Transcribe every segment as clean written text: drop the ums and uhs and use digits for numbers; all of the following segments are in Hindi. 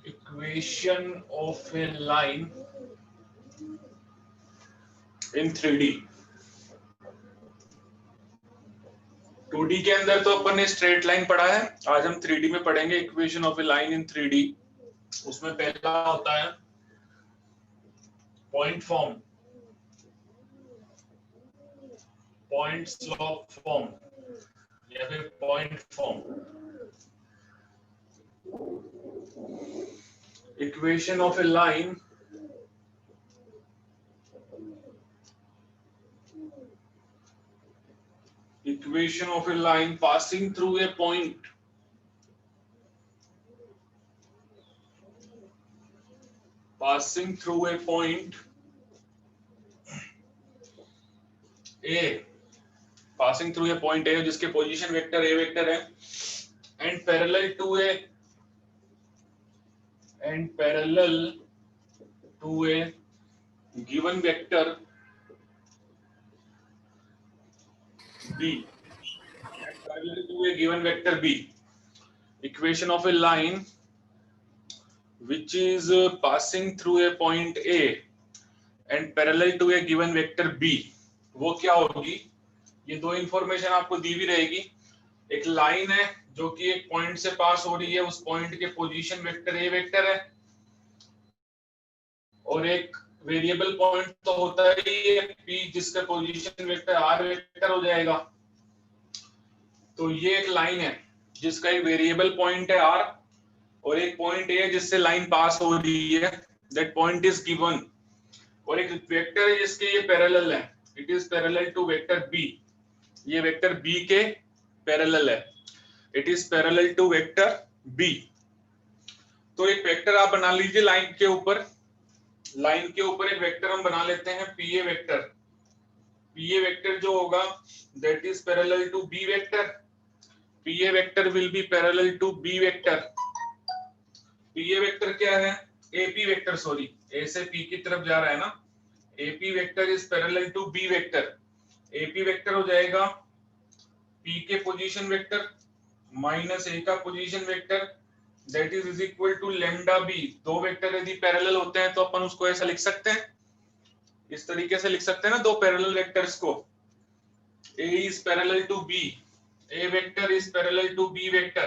Equation of a line in 3D। 2D के अंदर तो अपन ने स्ट्रेट लाइन पढ़ा है, आज हम 3D में पढ़ेंगे equation of a line in 3D। उसमें पहला होता है point form, point slope form या फिर point form. Equation of a line equation of a line passing through a point A, passing through a point A जिसके पोजीशन वेक्टर A वेक्टर है, and parallel to a given vector B, and parallel to a given vector B. Equation of a line which is passing through a point A and parallel to a given vector B, वो क्या होगी? ये दो इंफॉर्मेशन आपको दी भी रहेगी। एक लाइन है जो कि एक पॉइंट से पास हो रही है, उस पॉइंट के पोजीशन वेक्टर ए वेक्टर है, और एक वेरिएबल पॉइंट तो होता ही है पी जिसका पोजीशन वेक्टर आर वेक्टर हो जाएगा। तो ये एक लाइन है जिसका एक वेरिएबल पॉइंट है आर और एक पॉइंट ए जिससे लाइन पास हो रही है, दैट पॉइंट इज गिवन, और एक वेक्टर है जिसके ये पैरेलल है, it is parallel to vector B, ये वेक्टर बी के पैरेलल है, it is parallel to vector B. तो एक वेक्टर आप बना लीजिए लाइन के ऊपर एक वेक्टर हम बना लेते हैं पी ए वेक्टर जो होगा that is parallel to B vector, P A vector will be parallel to B vector. P A vector क्या है? एपी वेक्टर, सॉरी ए से पी की तरफ जा रहा है ना, AP vector is parallel to B vector. AP vector हो जाएगा पी के पोजीशन वेक्टर माइनस ए का position vector, that is equal to lambda B. दो वेक्टर यदि पैरेलल होते हैं तो अपन उसको ऐसा लिख सकते हैं, इस तरीके से लिख सकते हैं ना, दो पैरेलल वेक्टर्स को, A is parallel to B, A vector is parallel to B vector,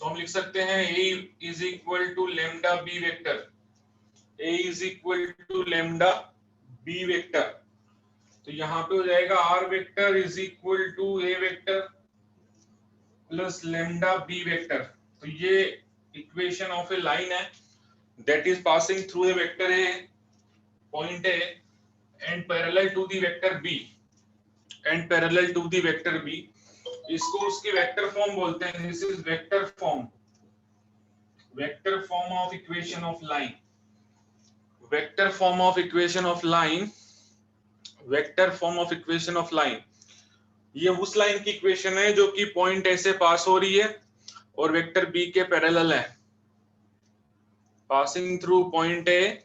तो हम लिख सकते हैं A is equal to lambda B vector, A is equal to lambda B vector. तो यहाँ पे हो जाएगा R vector is equal to A vector plus lambda B vector. तो ये इक्वेशन ऑफ ए लाइन है that is passing through A vector A, point A, and parallel to the vector B, इसको उसकी वेक्टर फॉर्म बोलते हैं। This is vector form of equation of line, vector form of equation of line. ये उस लाइन की इक्वेशन है जो कि पॉइंट ए से पास हो रही है और वेक्टर बी के पैरेलल है, passing through point A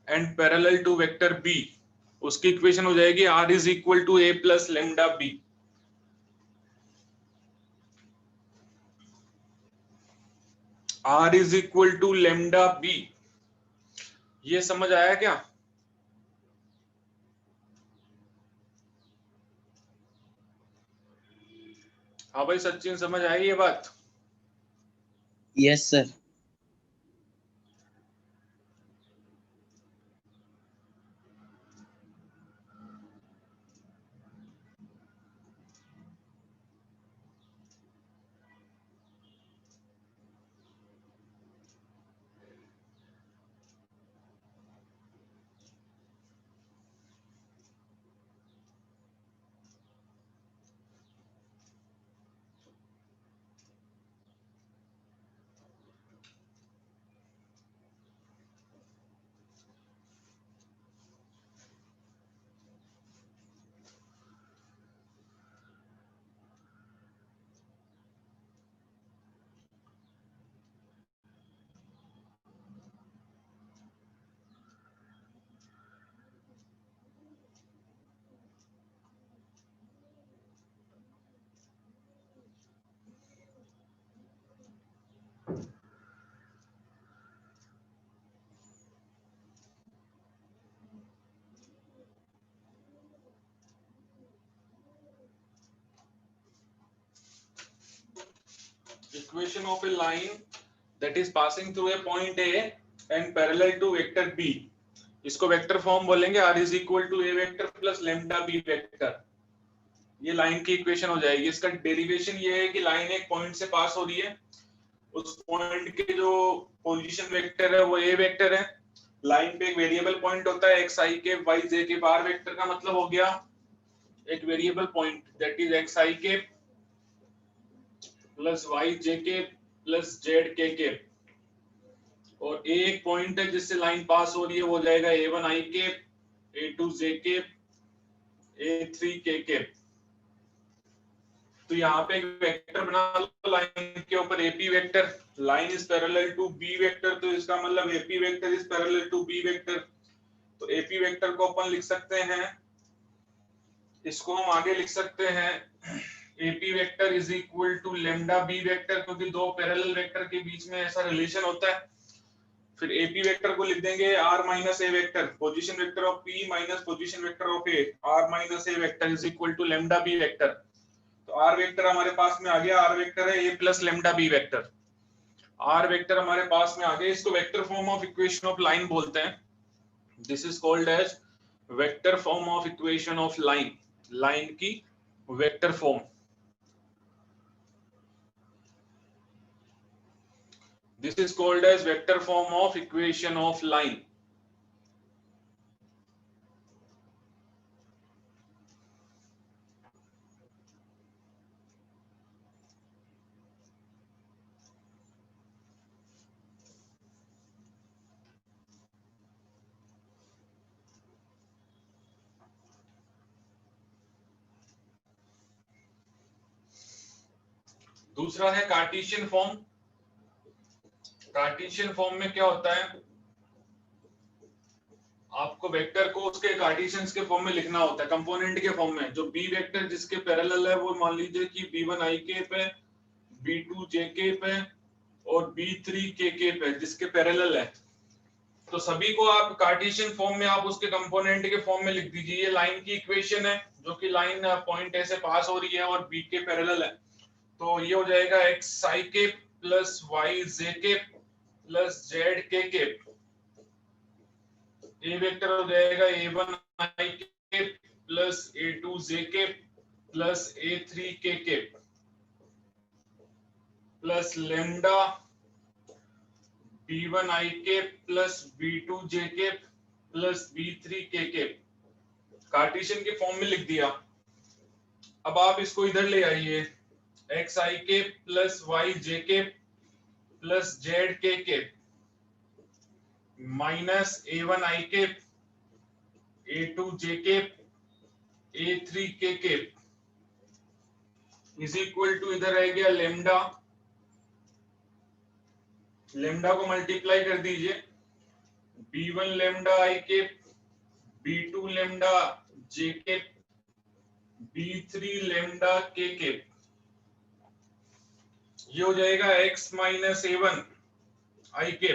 and parallel to vector B. उसकी इक्वेशन हो जाएगी R is equal to A plus lambda B. R is equal to lambda B. ये समझ आया क्या? हाँ भाई सचिन, समझ आई ये बात? Yes sir. equation of a line that is passing through a point A and parallel to vector B, इसको वेक्टर फॉर्म बोलेंगे r is equal to a vector plus lambda b vector. ये लाइन की इक्वेशन हो जाएगी। इसका डेरिवेशन ये है कि लाइन एक पॉइंट से पास हो रही है, उस पॉइंट के जो पोजीशन वेक्टर है वो a वेक्टर है। लाइन पे एक वेरिएबल पॉइंट होता है x i के y j के, r वेक्टर का मतलब हो गया एक variable point that is x i के प्लस y j के प्लस z के, और a एक पॉइंट है जिससे लाइन पास हो रही है, वो हो जाएगा a1 i के, a2 j के, a3 के। तो यहाँ पे एक वेक्टर बना लो लाइन के ऊपर AP vector, line is parallel to B vector, तो इसका मतलब AP vector is parallel to B vector. तो AP वेक्टर को अपन लिख सकते हैं, इसको हम आगे लिख सकते हैं AP vector is equal to lambda B vector, क्योंकि दो पैरेलल वेक्टर के बीच में ऐसा रिलेशन होता है। फिर AP वेक्टर को लिख देंगे r minus a vector, position vector of P minus position vector of A, r minus a vector is equal to lambda B vector. तो r वेक्टर हमारे पास में आ गया, r वेक्टर है a plus lambda b vector. r vector हमारे पास में आ गया, इसको vector form of equation of line बोलते हैं। This is called as vector form of equation of line, line की vector form. This is called as vector form of equation of line. दूसरा है कार्टेशियन फॉर्म। कार्टेशियन फॉर्म में क्या होता है, आपको वेक्टर को उसके कार्टेशियंस के फॉर्म में लिखना होता है, कंपोनेंट के फॉर्म में। जो बी वेक्टर जिसके पैरेलल है वो मान लीजिए कि b1 i के पे, b2 j के पे और b3 k पे, जिसके पैरेलल है। तो सभी को आप कार्टेशियन फॉर्म में आप उसके कंपोनेंट के फॉर्म में लिख दीजिए। ये लाइन की इक्वेशन है, जो कि लाइन पॉइंट ए से पास हो रही है और b के पैरेलल है। तो ये हो जाएगा x i के प्लस y j के प्लस z के। ए वेक्टर हो जाएगा a1 i के प्लस a2 j के प्लस a3 के प्लस लैम्डा b1 i के प्लस b2 j के प्लस b3 के। कार्टेशियन के फॉर्म में लिख दिया। अब आप इसको इधर ले आइए, x i के प्लस y j के प्लस z के माइनस a1 i के, a2 j के, a3 के इज इक्वल टू, इधर रह गया लैम्डा, लैम्डा को मल्टीप्लाई कर दीजिए, b1 लैम्डा i के, b2 लैम्डा j के, b3 लैम्डा के। ये हो जाएगा x माइनस a1 i के,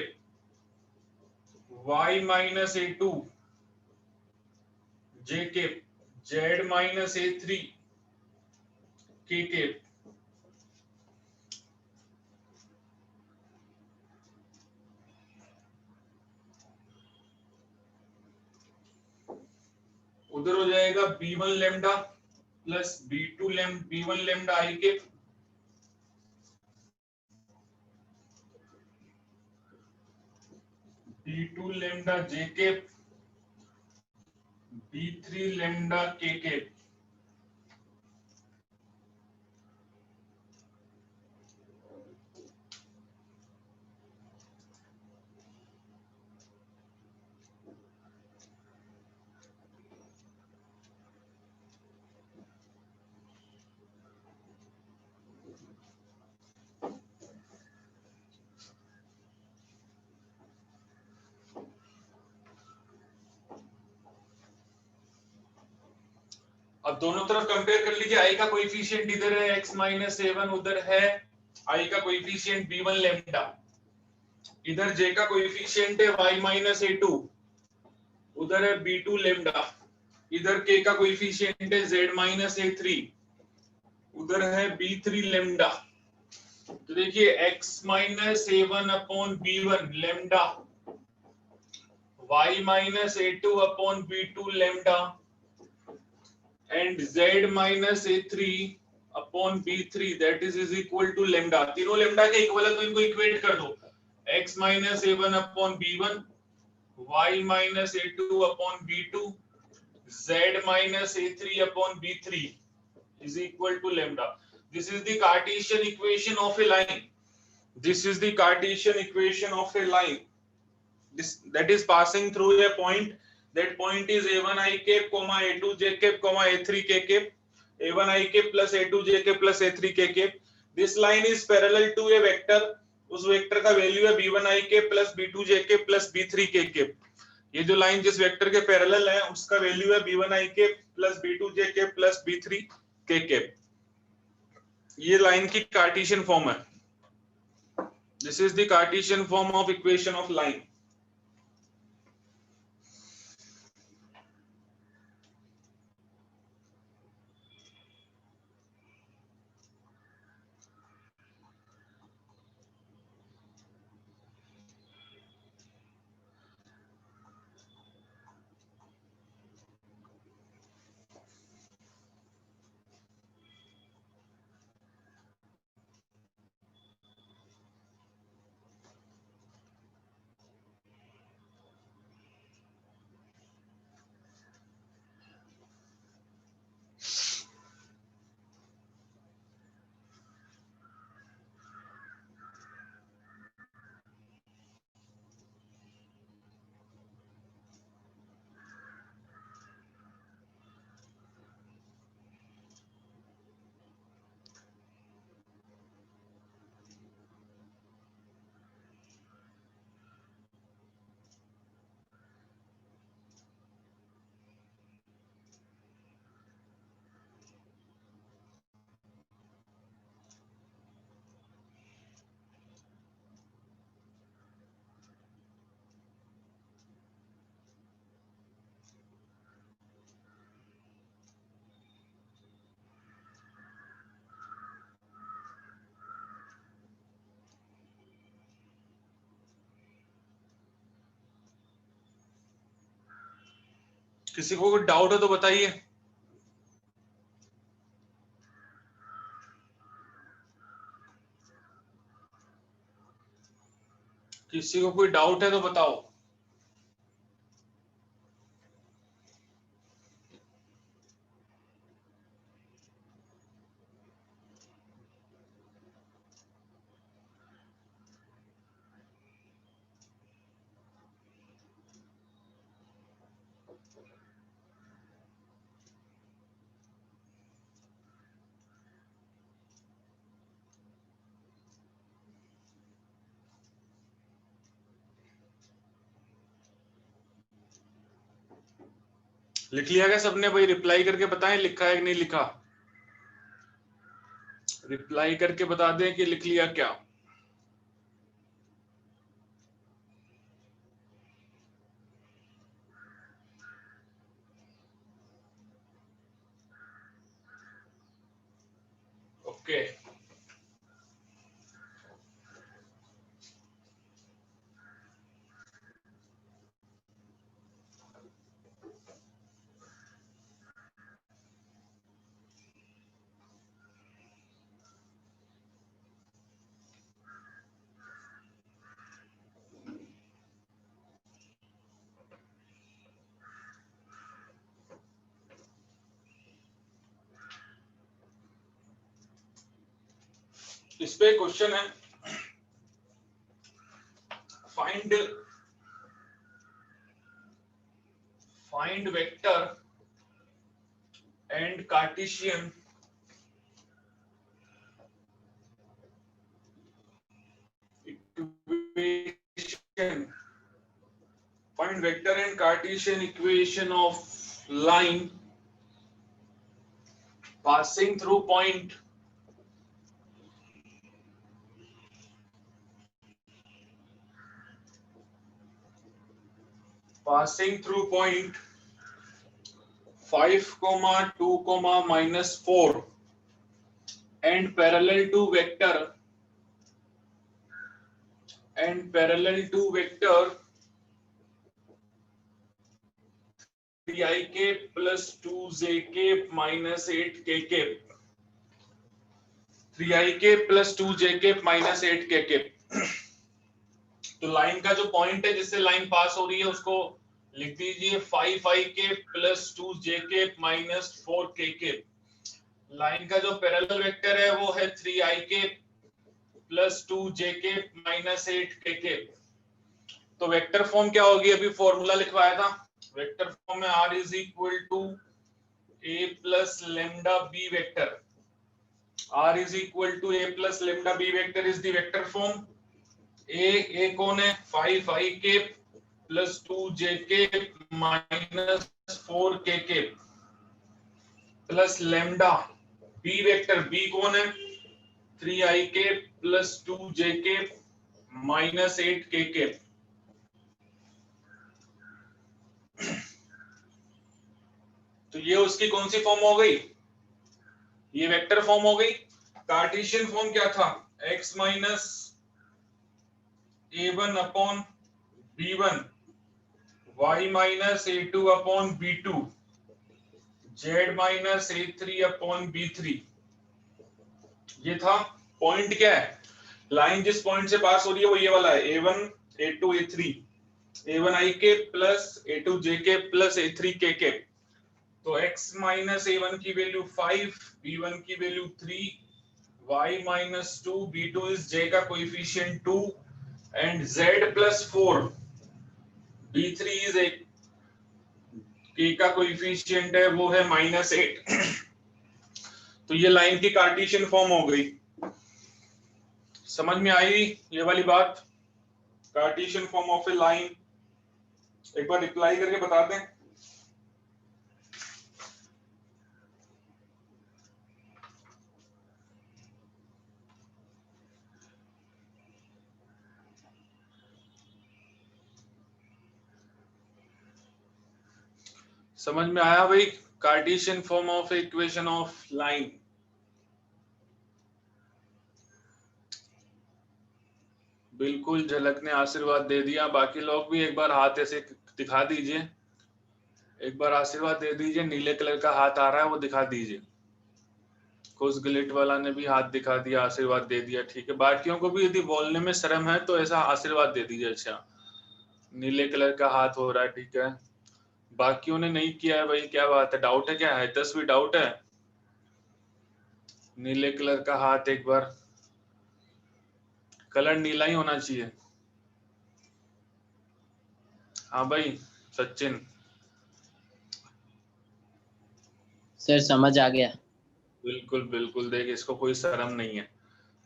y माइनस a2 j के, z माइनस a3 के। उधर हो जाएगा b1 lambda plus b2 lambda, b1 lambda i के, b2 लैम्डा j के, b3 लैम्डा के। अब दोनों तरफ कंपेयर कर लीजिए, i का कोएफिशिएंट इधर है x माइनस a1, उधर है i का कोएफिशिएंट b1 लैम्डा, इधर j का कोएफिशिएंट है y माइनस a2, उधर है b2 लैम्डा, इधर k का कोएफिशिएंट है z माइनस a3, उधर है b3 लैम्डा। तो देखिए x minus a1 upon b1 lambda, y minus a2 upon b2 lambda and z minus a3 upon b3 that is equal to lambda. तीनों लेमडा के इक्वल है तो इनको इक्वेट कर दो। x minus a1 upon b1, y minus a2 upon b2, z minus a3 upon b3 is equal to lambda. This is the Cartesian equation of a line. This is the Cartesian equation of a line. This that is passing through a point. That point is a1 I cap, comma a2 j cap, comma a3 k cap. a1 I cap plus a2 j cap plus a3 k cap. This line is parallel to a vector. उस वेक्टर का वैल्यू है b1 I cap plus b2 j cap plus b3 k cap. ये जो लाइन जिस वेक्टर के पैरेलल है उसका वैल्यू है b1 I cap plus b2 j cap plus b3 k cap. ये लाइन की कार्टेशियन फॉर्म है। This is the Cartesian form of equation of line. किसी को कोई डाउट है तो बताइए। किसी को कोई डाउट है तो बताओ। लिख लिया क्या सबने भाई? रिप्लाई करके बताएं लिखा है कि नहीं लिखा। रिप्लाई करके बता दें कि लिख लिया क्या। ओके इस पे क्वेश्चन है, find vector and Cartesian equation, find vector and Cartesian equation of line passing through point passing through point 5, 2, -4 and parallel to vector and parallel to vector 3i cap plus 2j cap minus 8k cap, 3i cap plus 2j cap minus 8k cap। तो लाइन का जो पॉइंट है जिससे लाइन पास हो रही है उसको लिख दीजिए 5i cap plus 2j cap minus 4k cap। Line का जो पैरेलल वेक्टर है वो है 3i cap plus 2j cap minus 8k cap। तो वेक्टर फॉर्म क्या होगी, अभी फॉर्मूला लिखवाया था, वेक्टर फॉर्म में r is equal to a plus lambda b vector, r is equal to a plus lambda b vector is the vector form। a कौन है 5i cap plus 2j cap minus 4k cap plus lambda b vector, b कौन है 3i cap plus 2j cap minus 8k cap। तो ये उसकी कौन सी फॉर्म हो गई, ये वेक्टर फॉर्म हो गई। कार्टेशियन फॉर्म क्या था, x minus a1 upon b1, y minus a2 upon b2, z minus a3 upon b3। ये था पॉइंट, क्या है लाइन जिस पॉइंट से पास हो रही है वो ये वाला है a1 a2 a3, a1i के प्लस a2j के प्लस a3k के। तो x माइनस a1 की वैल्यू 5, b1 की value 3, y minus 2, b2 is j का coefficient 2 and z plus 4, b3 is k का कोएफिशिएंट है वो है माइनस 8। तो ये लाइन की कार्टेशियन फॉर्म हो गई। समझ में आई ये वाली बात, Cartesian form of a line. एक बार रिप्लाई करके बता दें। समझ में आया भाई, Cartesian form of equation of line. बिल्कुल झलक ने आशीर्वाद दे दिया, बाकी लोग भी एक बार हाथ ऐसे दिखा दीजिए, एक बार आशीर्वाद दे दीजिए। नीले कलर का हाथ आ रहा है वो दिखा दीजिए। कुछ गिलिट वाला ने भी हाथ दिखा दिया, आशीर्वाद दे दिया, ठीक है। बाकियों को भी यदि बोलने में शर्म है तो ऐसा आशीर्वाद दे दीजिए। अच्छा, नीले कलर का हाथ हो रहा है, ठीक है। बाकियों ने नहीं किया है भाई, क्या बात है, डाउट है क्या है, 10 भी डाउट है। नीले कलर का हाथ एक बार, कलर नीला ही होना चाहिए। हाँ भाई सचिन, सर समझ आ गया। बिल्कुल बिल्कुल, देख इसको कोई शर्म नहीं है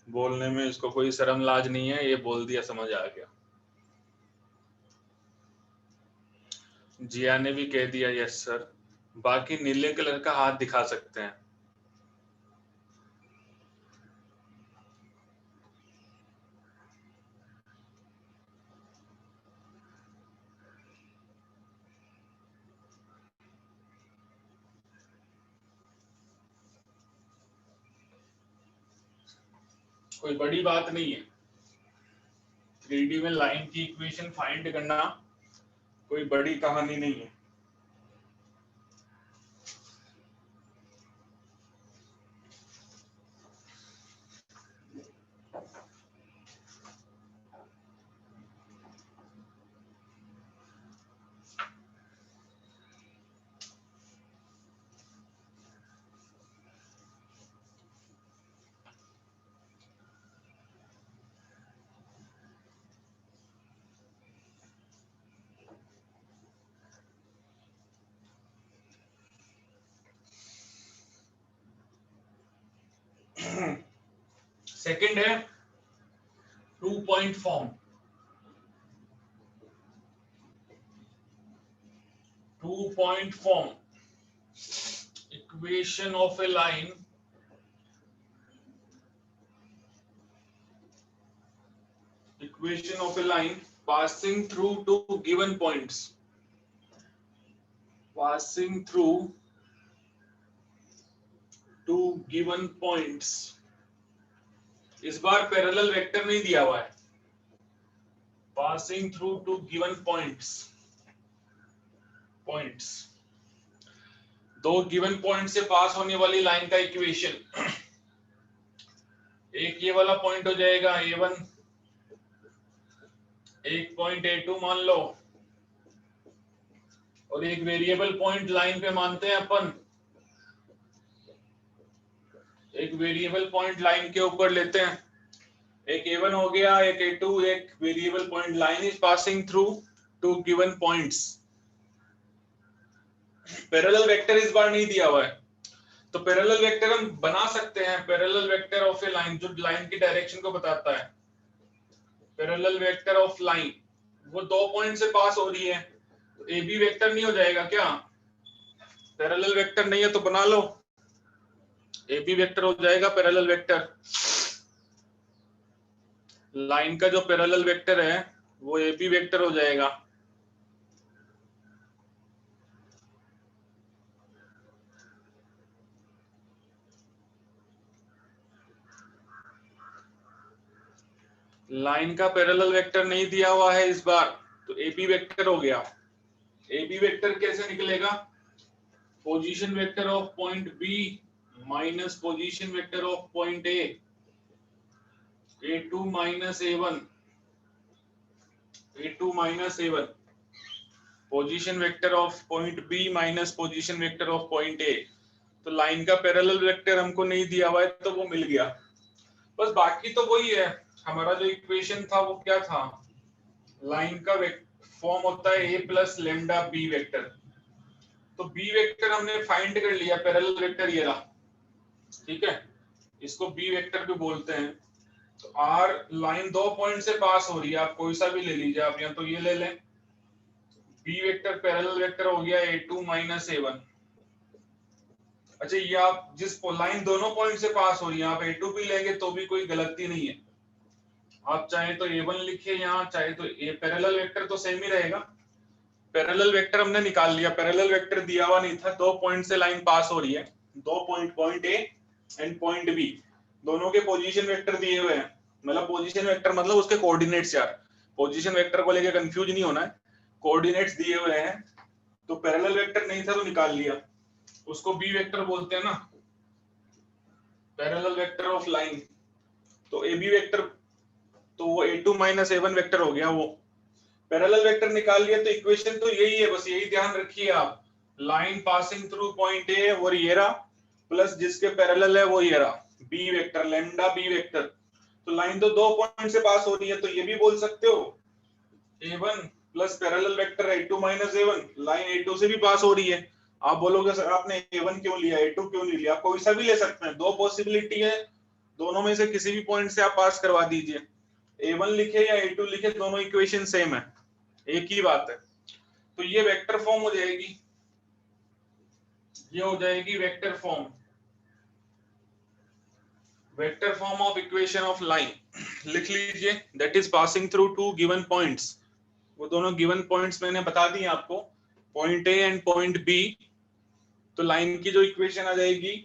बोलने में, इसको कोई शर्म लाज नहीं है, ये बोल दिया समझ आ गया। जिया ने भी कह दिया यस सर। बाकी नीले कलर का हाथ दिखा सकते हैं। कोई बड़ी बात नहीं है, 3D में लाइन की इक्वेशन फाइंड करना कोई बड़ी कहानी नहीं है। सेकंड है 2 point form. 2 point form, equation of a line passing through two given points, passing through two given points। इस बार पैरेलल वेक्टर नहीं दिया हुआ है, passing through two given points. दो गिवन पॉइंट से पास होने वाली लाइन का इक्वेशन, एक ये वाला पॉइंट हो जाएगा A1, एक पॉइंट A2 मान लो, और एक वेरिएबल पॉइंट लाइन पे मानते हैं अपन, एक वेरिएबल पॉइंट लाइन के ऊपर लेते हैं, एक A1 हो गया, एक A2, एक variable point line is passing through two given points. Parallel vector इस बार नहीं दिया हुआ है, तो पैरेलल वेक्टर हम बना सकते हैं। Parallel vector of a line, जो लाइन की डायरेक्शन को बताता है, पैरेलल वेक्टर ऑफ लाइन, वो दो पॉइंट से पास हो रही है, तो ए बी वेक्टर नहीं हो जाएगा क्या? पैरेलल वेक्टर नहीं है तो बना लो, ए बी वेक्टर हो जाएगा पैरेलल वेक्टर। लाइन का जो पैरेलल वेक्टर है वो ए बी वेक्टर हो जाएगा। लाइन का पैरेलल वेक्टर नहीं दिया हुआ है इस बार, तो ए बी वेक्टर हो गया। ए बी वेक्टर कैसे निकलेगा? Position vector of point B minus position vector of point A, A2 minus A1, A2 minus A1, position vector of point B minus position vector of point A। तो लाइन का पैरेलल वेक्टर हमको नहीं दिया हुआ है तो वो मिल गया। बस बाकी तो वही है, हमारा जो इक्वेशन था वो क्या था? लाइन का फॉर्म होता है A plus lambda B vector. तो बी वेक्टर हमने फाइंड कर लिया, पैरेलल वेक्टर ये रहा, ठीक है, इसको बी वेक्टर भी बोलते हैं। तो आर लाइन दो पॉइंट से पास हो रही है, आप कोई सा भी ले लीजिए, आप या तो ये ले लें, बी वेक्टर पैरेलल वेक्टर हो गया A2 माइनस A1। अच्छा, ये आप जिस लाइन दोनों पॉइंट से पास हो रही है, आप A2 भी लेंगे तो भी कोई गलती नहीं है। आप चाहे तो A1 लिखिए यहाँ, चाहे तो ए पैरेलल वेक्टर तो सेम ही रहेगा। पैरेलल वेक्टर हमने निकाल लिया, पैरेलल वेक्टर दिया हुआ नहीं था, दो पॉइंट से लाइन पास हो रही है, दो point, point A and point B, दोनों के पोजीशन वेक्टर दिए हुए हैं। मतलब पोजीशन वेक्टर मतलब उसके कोऑर्डिनेट्स यार, पोजीशन वेक्टर को लेके कंफ्यूज नहीं होना है, कोऑर्डिनेट्स दिए हुए हैं। तो पैरेलल वेक्टर नहीं था तो निकाल लिया, उसको बी वेक्टर बोलते हैं ना, पैरेलल वेक्टर ऑफ लाइन। तो ए बी वेक्टर, तो वो A2 माइनस A1 वेक्टर हो गया। वो पैरेलल वेक्टर निकाल लिया, तो इक्वेशन तो यही है, बस यही ध्यान रखिए आप, लाइन पासिंग थ्रू पॉइंट ए और ये रहा, प्लस जिसके पैरेलल है वो ये रहा, B vector, lambda B vector. तो लाइन तो दो पॉइंट से पास हो रही है, तो ये भी बोल सकते हो A1 plus parallel vector A2 minus A1, line A2 से भी पास हो रही है। आप बोलोगे सर आपने A1 क्यों लिया, A2 क्यों नहीं लिया? आप कोई सा भी ले सकते हैं, दो पॉसिबिलिटी है, दोनों में से किसी भी पॉइंट से आप पास करवा दीजिए। A1 लिखे या A2 लिखे, दोनों इक्वेशन सेम है, एक ही बात है। तो ये वेक्टर फॉर्म हो जाएगी, ये हो जाएगी vector form, vector form of equation of line. लिख लीजिए, that is passing through two given points. वो दोनों गिवन पॉइंट्स मैंने बता दिए आपको, point A and point B. तो लाइन की जो इक्वेशन आ जाएगी,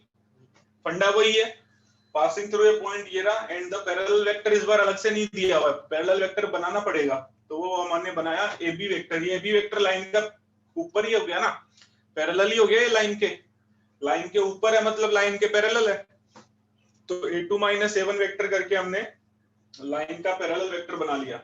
फंडा वही है, पासिंग थ्रू ए पॉइंट ये रहा, एंड द पैरेलल वेक्टर इस बार अलग से नहीं दिया हुआ है, पैरेलल वेक्टर बनाना पड़ेगा। तो वो हमने बनाया ए बी वेक्टर। ये बी वेक्टर लाइन का ऊपर ही हो गया ना, पैरेलल ही हो गया, लाइन के ऊपर है, मतलब लाइन के पैरेलल है। तो A2 माइनस A1 वेक्टर करके हमने लाइन का पैरेलल वेक्टर बना लिया।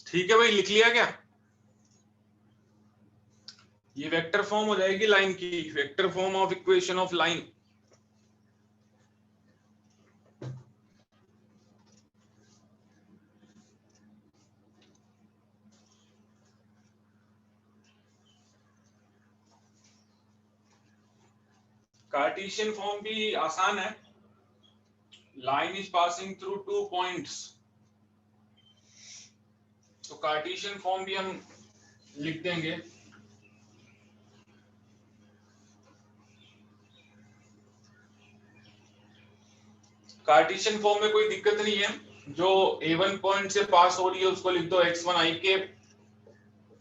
ठीक है भाई, लिख लिया क्या? ये वेक्टर फॉर्म हो जाएगी लाइन की, vector form of equation of line. Cartesian form भी आसान है। Line is passing through 2 points, तो कार्टेशियन फॉर्म भी हम लिख देंगे। कार्टेशियन फॉर्म में कोई दिक्कत नहीं है, जो A1 पॉइंट से पास हो रही है उसको लिख दो x1 i के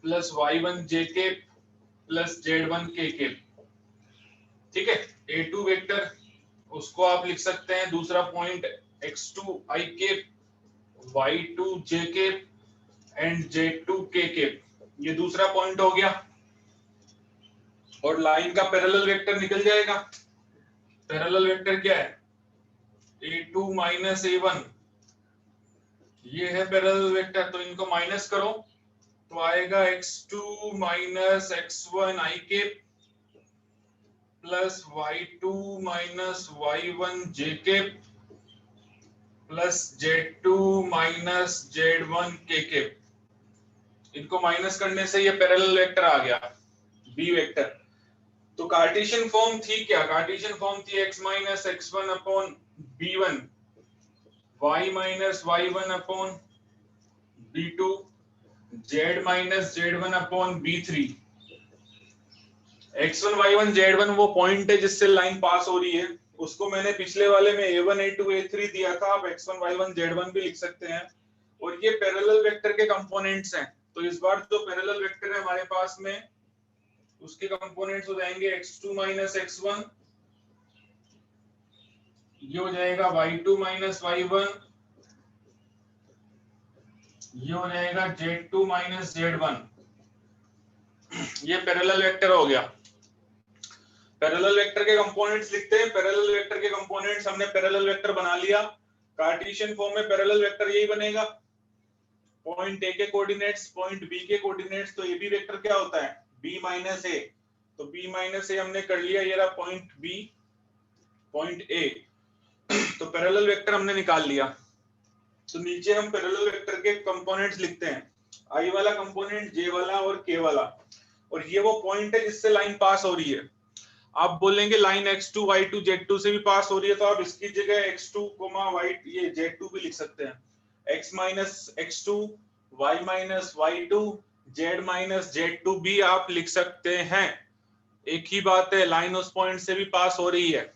प्लस y1 j के प्लस z1 k के। ठीक है, A2 वेक्टर उसको आप लिख सकते हैं, दूसरा पॉइंट x2 i के y2 j के एंड z2 k के, ये दूसरा पॉइंट हो गया। और लाइन का पैरेलल वेक्टर निकल जाएगा। पैरेलल वेक्टर क्या है? A2 माइनस A1, ये है पैरेलल वेक्टर, तो इनको माइनस करो तो आएगा x2 माइनस x1 i के plus y2 minus y1 j के plus z2 minus z1 k के। इनको माइनस करने से ये पैरेलल वेक्टर आ गया, b वेक्टर। तो कार्टेशियन फॉर्म थी क्या? कार्टेशियन फॉर्म थी x minus x1 upon b1, y minus y1 upon b2, z minus z1 upon b3। x1 y1 z1 वो पॉइंट है जिससे लाइन पास हो रही है, उसको मैंने पिछले वाले में a1 a2 a3 दिया था, आप x1 y1 z1 भी लिख सकते हैं। और ये पैरेलल वेक्टर के कंपोनेंट्स हैं, तो इस बार जो पैरेलल वेक्टर है हमारे पास में उसके कंपोनेंट्स हो जाएंगे x2 माइनस x1, ये हो जाएगा y2 माइनस y1, ये हो जाएगा z2 माइनस z1। ये पैरेलल वेक्टर हो गया। पैरेलल वेक्टर के कंपोनेंट्स लिखते हैं। पैरेलल वेक्टर के कंपोनेंट्स, हमने पैरेलल वेक्टर बना लिया। कार्टेशियन फॉर्म में पैरेलल वेक्टर यही बनेगा, पॉइंट ए के कोऑर्डिनेट्स, पॉइंट बी के कोऑर्डिनेट्स। तो ए बी वेक्टर क्या होता है? बी माइनस ए, तो बी माइनस ए हमने कर लिया, ये रहा पॉइंट बी, पॉइंट ए। तो पैरेलल वेक्टर हमने निकाल लिया। तो नीचे हम पैरेलल वेक्टर के कंपोनेंट्स लिखते हैं, आई वाला कंपोनेंट, जे वाला और के वाला। और ये वो पॉइंट है जिससे लाइन पास हो रही है। आप बोलेंगे लाइन x2 y2 z2 से भी पास हो रही है, तो आप इसकी जगह x2 y ये z2 भी लिख सकते हैं। x minus x2, y minus y2, z minus z2 भी आप लिख सकते हैं। एक ही बात है, लाइन उस पॉइंट से भी पास हो रही है।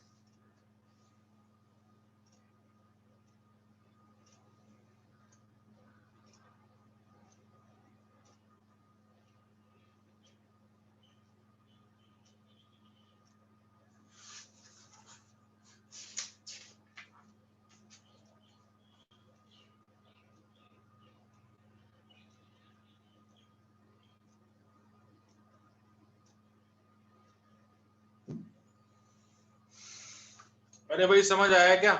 अरे भाई समझ आया क्या?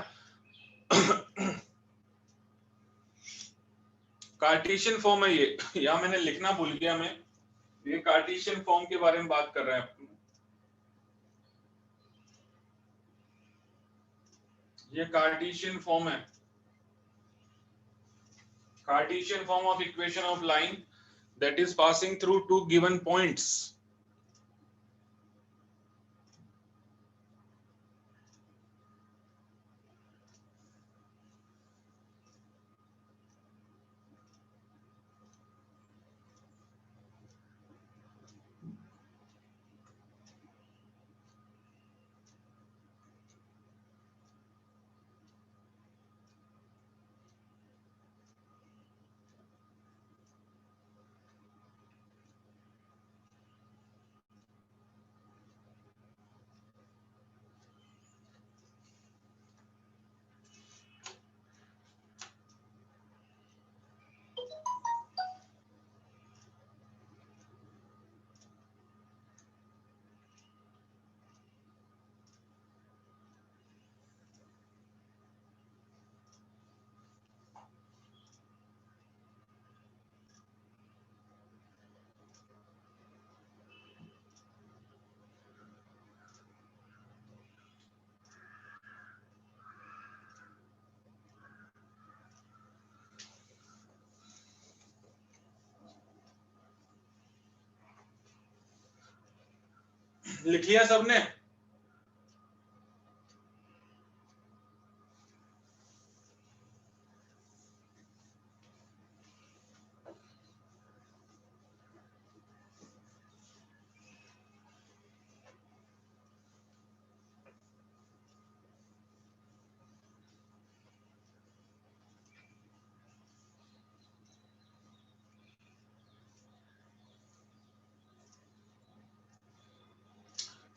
कार्टेशियन फॉर्म है ये, या मैंने लिखना भूल गया मैं, ये कार्टेशियन फॉर्म के बारे में बात कर रहे हैं। ये कार्टेशियन फॉर्म है, Cartesian form of equation of line that is passing through two given points. लिख लिया सबने?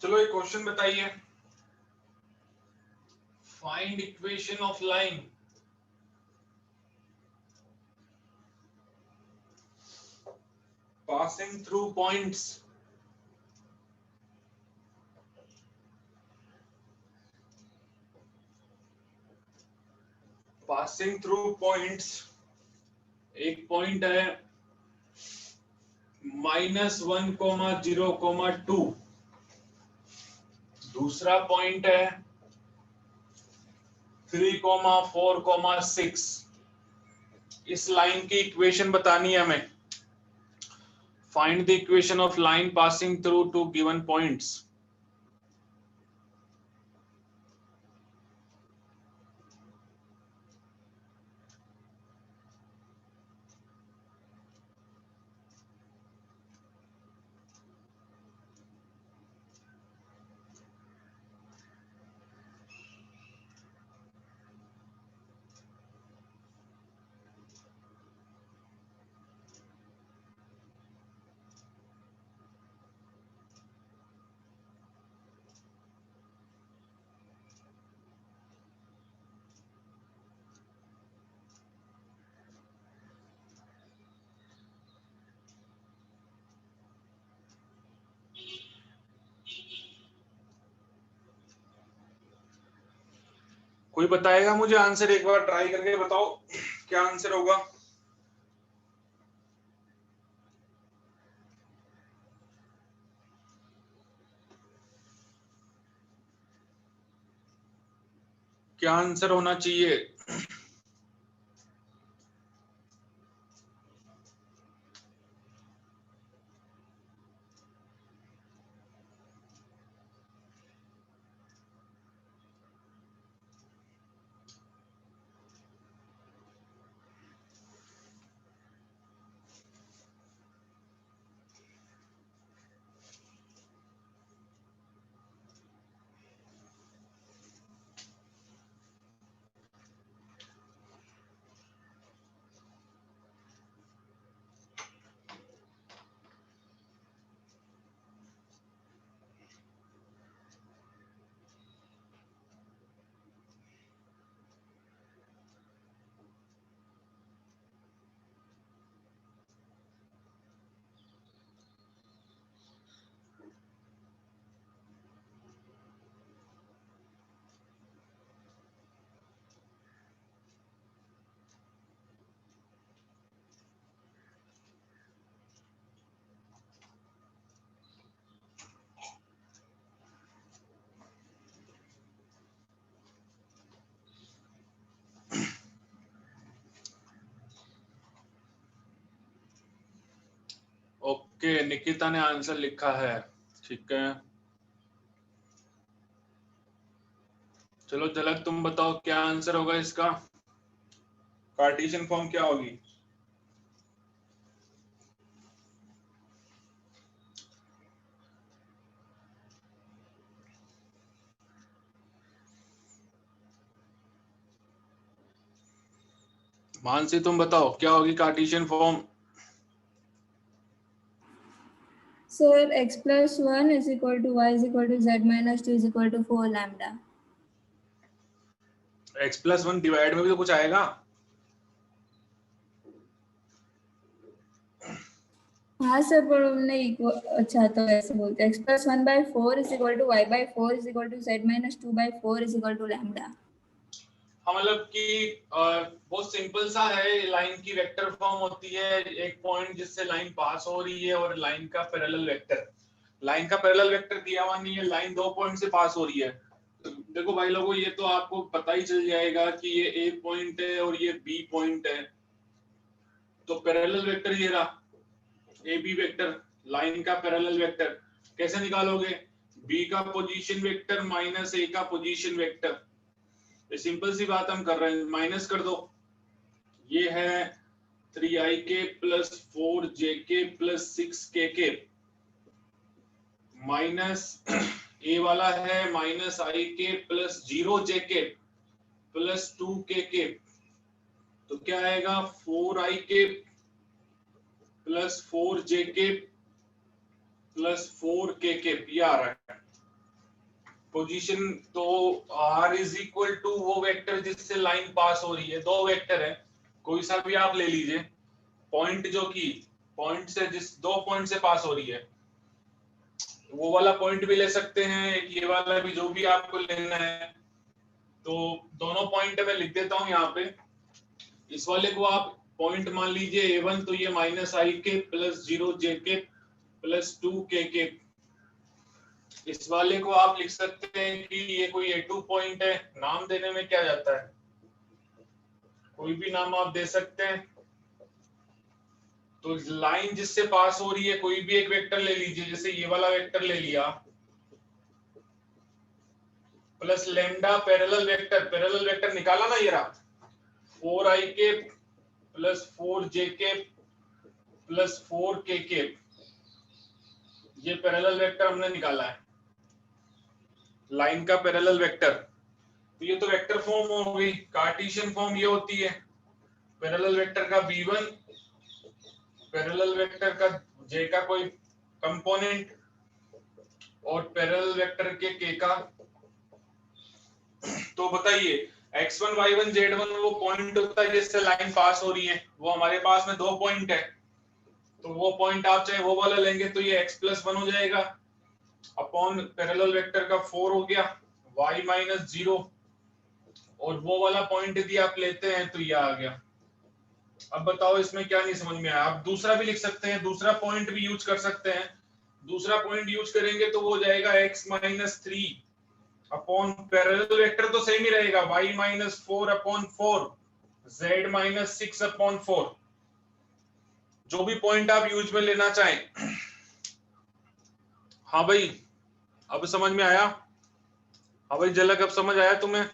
चलो एक क्वेश्चन बताइए। Find equation of line passing through points एक पॉइंट है -1,0,2, दूसरा पॉइंट है 3,4,6। इस लाइन की इक्वेशन बतानी है हमें। Find the equation of line passing through two given points. कोई बताएगा मुझे आंसर? एक बार ट्राई करके बताओ क्या आंसर होगा। क्या आंसर होना चाहिए? ओके, निकिता ने आंसर लिखा है। ठीक है, चलो झलक तुम बताओ क्या आंसर होगा इसका। कार्टेशियन फॉर्म क्या होगी? मानसी तुम बताओ क्या होगी Cartesian form? Sir, x plus 1 is equal to y is equal to z minus 2 is equal to 4 lambda. x+1 divide में भी तो कुछ आएगा। हाँ सर, पर हमने अच्छा तो ऐसे बोलते हैं x plus 1 by 4 is equal to y by 4 is equal to z minus 2 by 4 is equal to lambda. हाँ, मतलब कि बहुत सिंपल सा है। लाइन की वेक्टर फॉर्म होती है एक पॉइंट जिससे लाइन पास हो रही है और लाइन का पैरेलल वेक्टर। लाइन का पैरेलल वेक्टर दिया हुआ नहीं है, लाइन दो पॉइंट से पास हो रही है। तो देखो भाई लोगों, ये तो आपको पता ही चल जाएगा कि ये ए पॉइंट है और ये बी पॉइंट है। तो पैरेलल वेक्टर ये रहा, ए बी वेक्टर, लाइन का पैरेलल वेक्टर। कैसे निकालोगे? बी का पोजीशन वेक्टर माइनस ए का पोजीशन वेक्टर। ये सिंपल सी बात हम कर रहे हैं, माइनस कर दो। ये है 3ik plus 4jk plus 6kk minus ए वाला है minus ik plus 0jk plus 2kk। तो क्या आएगा 4ik plus 4jk plus 4kk, ये आ रहा है पोजीशन। तो r इज इक्वल टू वो वेक्टर जिससे लाइन पास हो रही है। दो वेक्टर है, कोई सा भी आप ले लीजिए, पॉइंट जो कि पॉइंट से जिस दो पॉइंट से पास हो रही है, वो वाला पॉइंट भी ले सकते हैं, एक ये वाला भी, जो भी आपको लेना है। तो दोनों पॉइंट मैं लिख देता हूं यहाँ पे। इस वाले को आप पॉइंट मान लीजिए a1, तो ये minus ik plus 0jk plus 2kk। इस वाले को आप लिख सकते हैं कि ये कोई a2 पॉइंट है। नाम देने में क्या जाता है, कोई भी नाम आप दे सकते हैं। तो लाइन जिससे पास हो रही है, कोई भी एक वेक्टर ले लीजिए, जैसे ये वाला वेक्टर ले लिया, प्लस लेमडा पैरेलल वेक्टर निकाला ना, ये रहा 4ik plus 4jk plus 4kk, ये पैरेलल वेक्टर हमने निकाला है, लाइन का पैरेलल वेक्टर। तो ये तो वेक्टर फॉर्म हो गई। कार्टेशियन फॉर्म ये होती है, पैरेलल वेक्टर का b1, पैरेलल वेक्टर का j का कोई कंपोनेंट और पैरेलल वेक्टर के k का। तो बताइए x1 y1 z1 वो पॉइंट होता है जिससे लाइन पास हो रही है। वो हमारे पास में दो पॉइंट है, तो वो पॉइंट आप चाहे वो वाला लेंगे तो ये x+1 हो जाएगा अपॉन पैरेलल वेक्टर का 4 हो गया y-0, और वो वाला पॉइंट यदि आप लेते हैं तो ये आ गया। अब बताओ इसमें क्या नहीं समझ में आया। आप दूसरा भी लिख सकते हैं, दूसरा पॉइंट भी यूज कर सकते हैं। दूसरा पॉइंट यूज करेंगे तो वो हो जाएगा x-3 अपॉन पैरेलल वेक्टर तो सेम ही रहेगा y-4 अपॉन 4 z-6 अपॉन 4। जो भी पॉइंट आप यूज में लेना चाहें। हाँ भाई, अब समझ में आया? हाँ भाई झलक, अब समझ आया तुम्हें?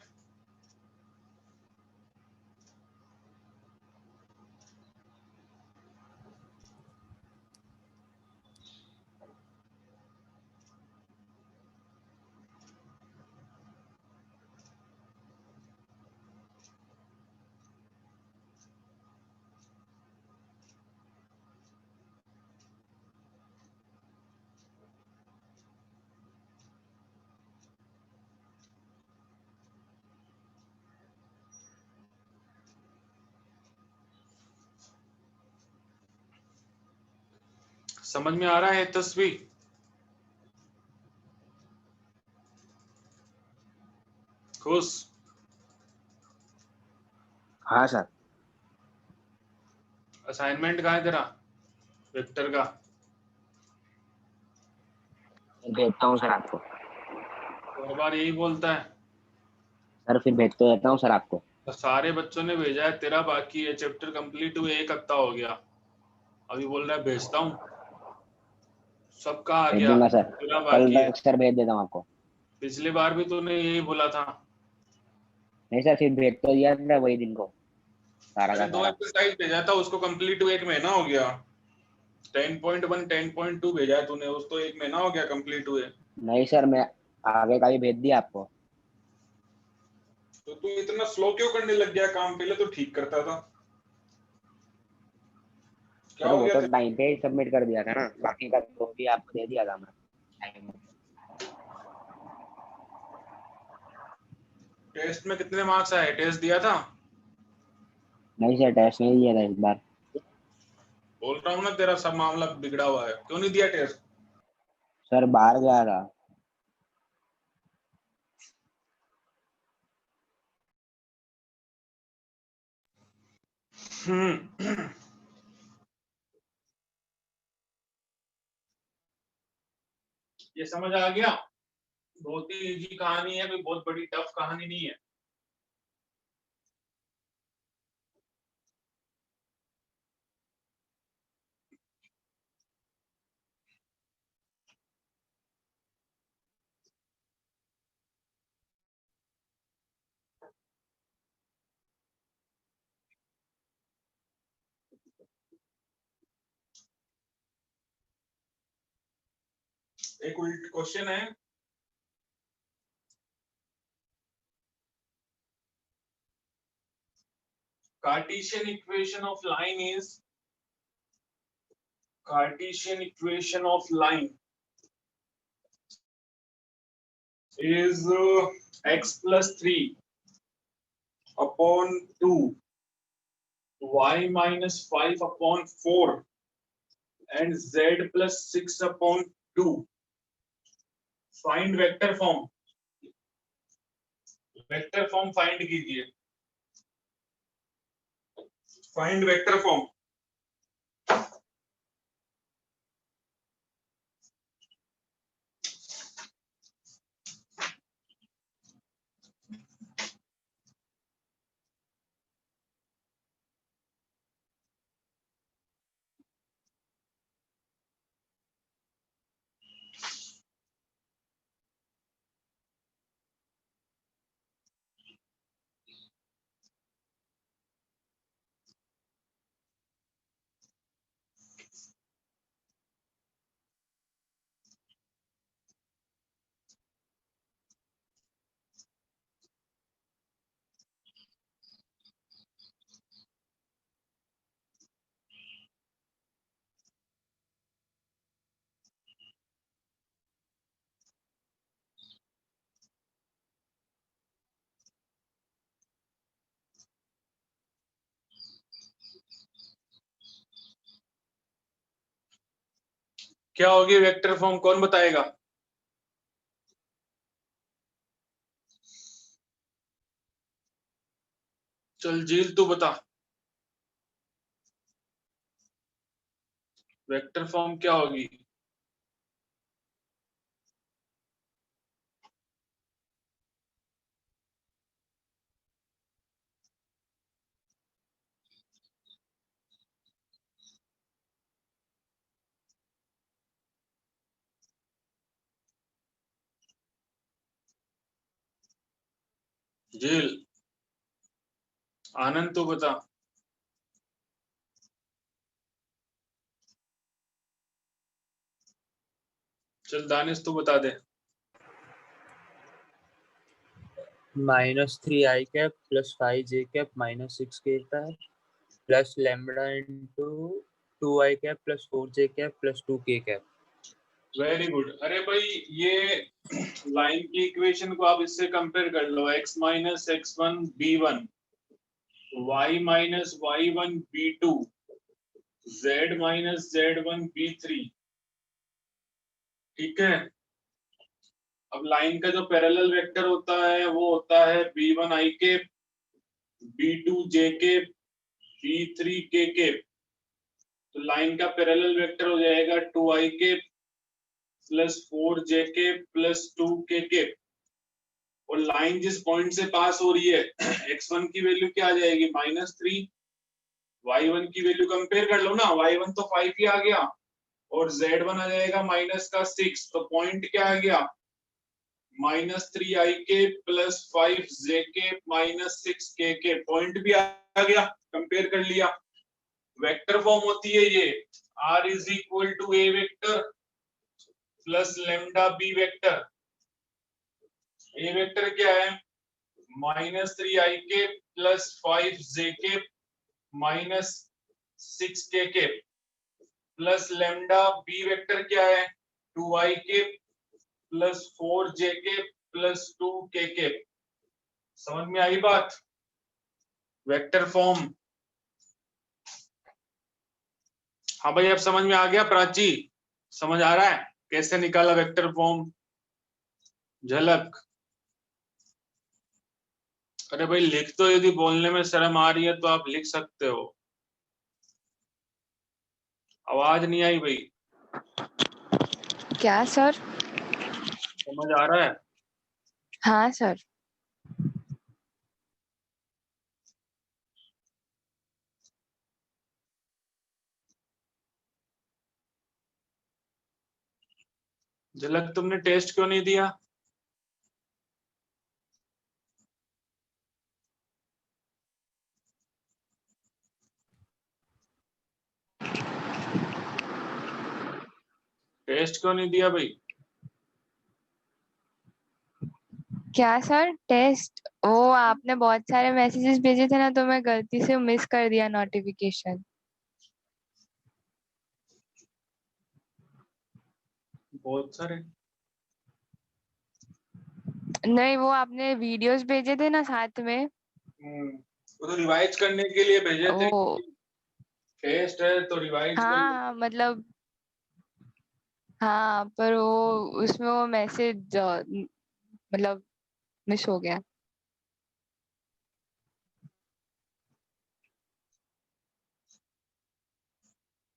समझ में आ रहा है तस्वीर? खुश? हाँ सर। असाइनमेंट कहाँ है तेरा वेक्टर का? भेजता हूँ सर आपको। हर बार यही बोलता है सर फिर भेज तो देता हूँ सर आपको। तो सारे बच्चों ने भेजा है, तेरा बाकी है। चैप्टर कंप्लीट हुए 1 हफ्ता हो गया, अभी बोल रहा है भेजता हूँ। सबका आ भेज गया, दूंगा सर, तेरा कल बाकी है। तक सर भेज देता हूँ आपको। पिछली बार भी तूने यही बोला था। नहीं सर, फिर भेज तो दिया था वही दिन को सारा अरे का 2 सारा। एक्सरसाइज भेजा था, उसको कंप्लीट हुए 1 महीना हो गया। 10.1 10.2 भेजा है तूने, उस तो 1 महीना हो गया कंप्लीट हुए। नहीं सर, मैं आगे का भी भेज दिया आपको। तो तू इतना स्लो क्यों करने लग गया काम? पहले तो ठीक करता था, क्या सर हो वो गया तो तेरे? टाइम पे ही सबमिट कर दिया था ना, बाकी का तो भी आपको दे दिया था मैं टाइम। टेस्ट में कितने मार्क्स आए? टेस्ट दिया था? नहीं सर, टेस्ट नहीं दिया था इस बार। बोल रहा हूँ ना, तेरा सब मामला बिगड़ा हुआ है। क्यों नहीं दिया टेस्ट? सर बाहर गया था। ये समझ आ गया? बहुत ही इजी कहानी है, कोई बहुत बड़ी टफ कहानी नहीं है। एक उल्ट क्वेश्चन है, Cartesian equation of line is Cartesian equation of line is x plus 3 upon 2 y minus 5 upon 4 and z plus 6 upon 2. Find vector form. Vector form find कीजिए. Find vector form. क्या होगी वेक्टर फॉर्म, कौन बताएगा? चल झील तू बता, वेक्टर फॉर्म क्या होगी? झील, आनंद तू बता. चल दानिश तू बता दे. -3 i cap plus 5 j cap minus 6 k cap plus lambda into 2 i cap plus 4 j cap plus 2 k cap. Very good. अरे भाई ये लाइन की इक्वेशन को आप इससे कंपेयर कर लो, x minus x1 b1 y minus y1 b2 z minus z1 b3. ठीक है. अब लाइन का जो पैरेलल वेक्टर होता है वो होता है b1 i के, b2 j के, b3 k के. तो लाइन का पैरेलल वेक्टर हो जाएगा 2i के प्लस 4j के प्लस 2k के. और लाइन जिस पॉइंट से पास हो रही है x1 की वैल्यू क्या आ जाएगी? -3. y1 की वैल्यू कंपेयर कर लो ना, y1 तो 5 ही आ गया और z1 आ जाएगा -6. तो पॉइंट क्या आ गया? -3i के प्लस 5j के माइनस 6k के. पॉइंट भी आ गया, कंपेयर कर लिया. वेक्टर फॉर्म होती है ये r is equal to a vector plus lambda b vector. a vector क्या है? -3i के प्लस 5j के माइनस 6k के प्लस लेमडा b वेक्टर क्या है? 2i के प्लस 4j के प्लस 2k के. समझ में आई बात? Vector form. हाँ भाई, अब समझ में आ गया प्राची? समझ आ रहा है कैसे निकाला वेक्टर फॉर्म? झलक. अरे भाई लिख तो, यदि बोलने में शर्म आ रही है तो आप लिख सकते हो. आवाज नहीं आई भाई. क्या सर? समझ आ रहा है? हाँ सर. झलक, तुमने टेस्ट क्यों नहीं दिया? टेस्ट क्यों नहीं दिया भाई? क्या सर? टेस्ट? ओ, आपने बहुत सारे मैसेजेस भेजे थे ना, तो मैं गलती से मिस कर दिया नोटिफिकेशन। बहुत सारे। नहीं, वो आपने वीडियोस भेजे थे ना साथ में, वो तो रिवाइज करने के लिए भेजे थे। वो। टेस्ट है तो रिवाइज कर लो। हाँ मतलब, हाँ पर वो उसमें वो मैसेज मतलब मिस हो गया।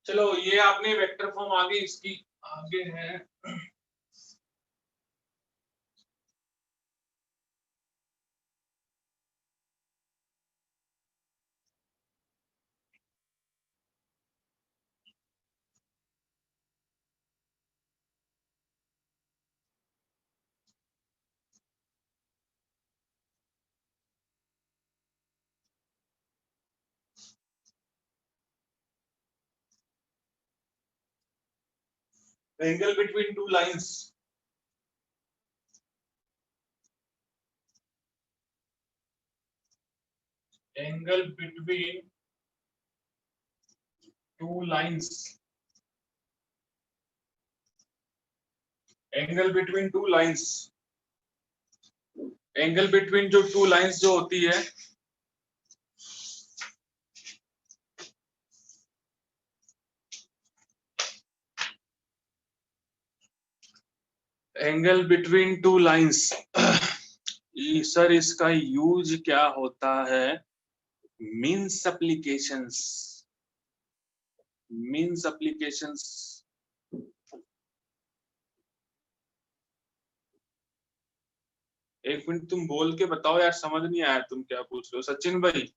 चलो ये आपने वेक्टर फॉर्म आगे इसकी आगे है। Angle between two lines. Angle between two lines. Angle between two lines. Angle between जो टू लाइंस जो होती है, angle between two lines. Sir इसका यूज क्या होता है? Means applications. Means applications. एक मिनट तुम बोल के बताओ यार, समझ नहीं आया तुम क्या पूछ रहे हो सचिन भाई।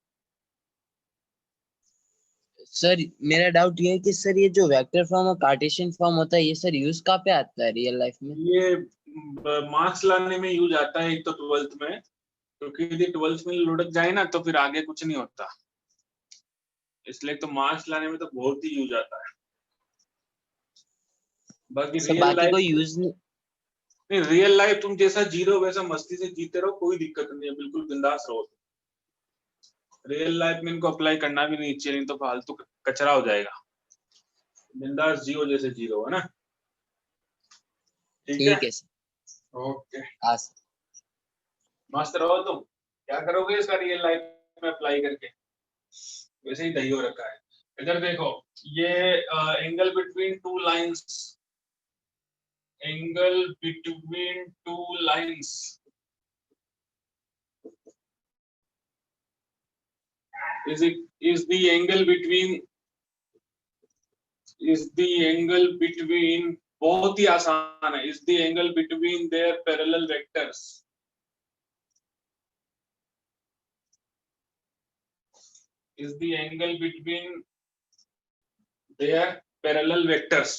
सर मेरा डाउट ये है कि सर ये जो वेक्टर फॉर्म और कार्टेशियन फॉर्म होता है, ये सर यूज कहाँ पे आता है रियल लाइफ में? ये मार्क्स लाने में यूज आता है, एक तो 12th में, क्योंकि यदि 12th में लुढ़क जाए ना तो फिर आगे कुछ नहीं होता, इसलिए तो मार्क्स लाने में तो बहुत ही यूज आता है। बाकी सर रियल बाकी कोई लाइफ यूज नहीं? नहीं, रियल लाइफ तुम जैसा जी रहे हो वैसा मस्ती से जीते रहो, कोई दिक्कत नहीं है, बिल्कुल बिंदास रहो। रियल लाइफ में इनको अप्लाई करना भी नहीं चाहिए, नहीं तो फालतू कचरा हो जाएगा। बिंदास जियो जैसे जी रहे हो, है ना? ठीक है। ठीक है सर। ओके। हाँ सर। मस्त रहो तुम। क्या करोगे इसका रियल लाइफ में अप्लाई करके? वैसे ही दही हो रखा है। इधर देखो, ये angle between two lines. Angle between two lines is the angle between बहुत ही आसान है, is the angle between their parallel vectors। is the angle between their parallel vectors।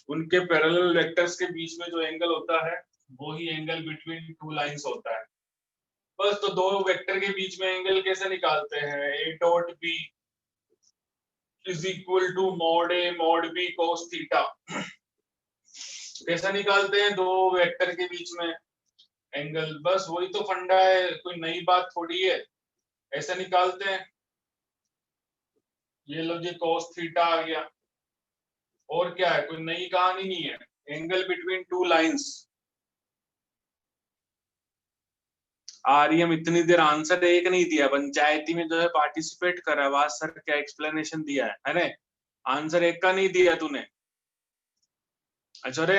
उनके पैरेलल वेक्टर्स के बीच में जो एंगल होता है वो ही एंगल बिटवीन टू लाइंस होता है। बस तो दो वेक्टर के बीच में एंगल कैसे निकालते हैं? a dot b is equal to mod a mod b cos theta. कैसा निकालते हैं दो वेक्टर के बीच में एंगल? बस वही तो फंडा है, कोई नई बात थोड़ी है, ऐसा निकालते हैं। ये लो जी cos थीटा आ गया, और क्या है, कोई नई कहानी नहीं है। Angle between two lines. Aryam इतनी देर आंसर एक नहीं दिया, पंचायती में जो है पार्टिसिपेट करा, वाह सर क्या एक्सप्लेनेशन दिया है, अरे आंसर एक का नहीं दिया तूने। अच्छा रे।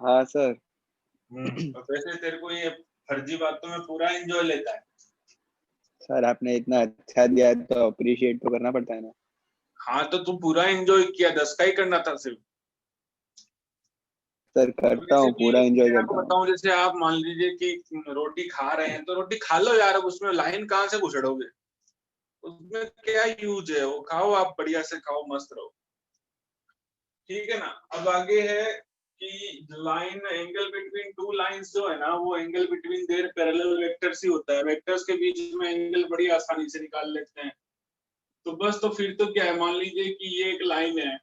हाँ सर। और वैसे तेरे को ये फर्जी बातों में पूरा एंजॉय लेता है। सर आपने इतना अच्छा दिया है तो अप्रिशिएट तो करना पड़ता है ना। हाँ तो तू पूरा एंजॉय किया, 10 का ही करना था सिर्फ। सर करता हूँ, पूरा एंजॉय मैं आपको करता हूँ। बताऊं, जैसे आप मान लीजिए कि रोटी खा रहे हैं तो रोटी खा लो यार, अब उसमें लाइन कहाँ से घुसड़ोगे? उसमें क्या यूज है? वो खाओ, आप बढ़िया से खाओ, मस्त रहो। ठीक है ना? अब आगे है कि line angle between two lines जो है ना, वो angle between their parallel vectors ही होता है। वेक्टर्स के बीच में एंगल बड़ी आसानी से निकाल लेते हैं। तो बस तो फिर तो क्या है, मान लीजिए कि ये एक लाइन है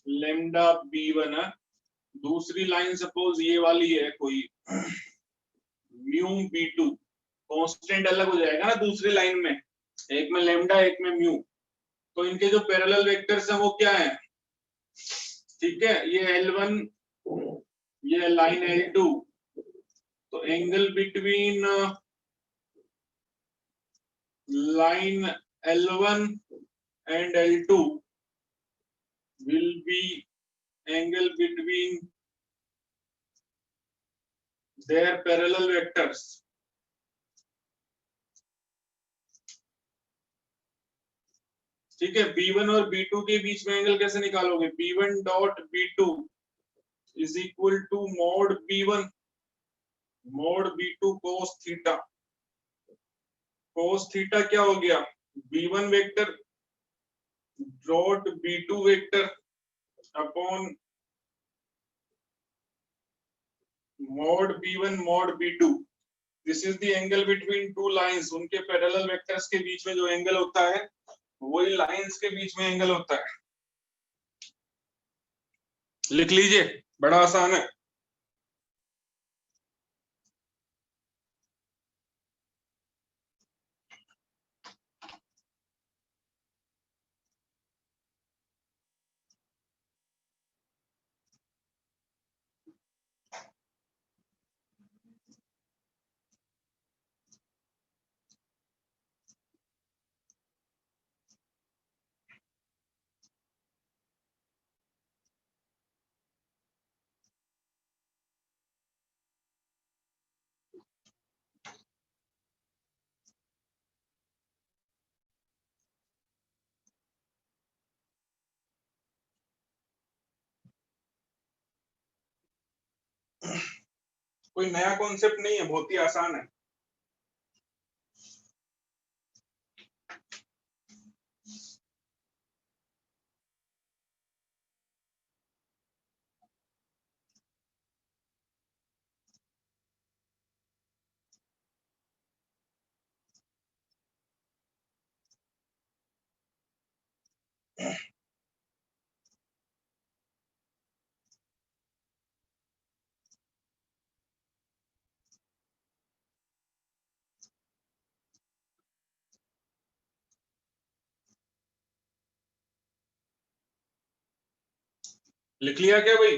लेमडा b1 है, दूसरी लाइन सपोज ये वाली है कोई म्यू b2, कांस्टेंट अलग हो जाएगा ना दूसरी लाइन में, एक में लैम्डा एक में म्यू, तो इनके जो पैरेलल वेक्टर्स हैं वो क्या है, ठीक है, ये L1 ये लाइन L2, तो angle between line L1 and L2 will be angle between their parallel vectors. ठीक है, B1 और B2 के बीच में एंगल कैसे निकालोगे, B1 dot B2 is equal to mod B2 cos theta. cos theta क्या हो गया, B1 vector dot B2 vector upon mod B1 mod B2। This is the angle between two lines, उनके पैरेलल वेक्टर्स के बीच में जो एंगल होता है वही लाइंस के बीच में एंगल होता है। लिख लीजिए, बड़ा आसान है। कोई नया कॉन्सेप्ट नहीं है, बहुत ही आसान है। लिख लिया क्या भाई?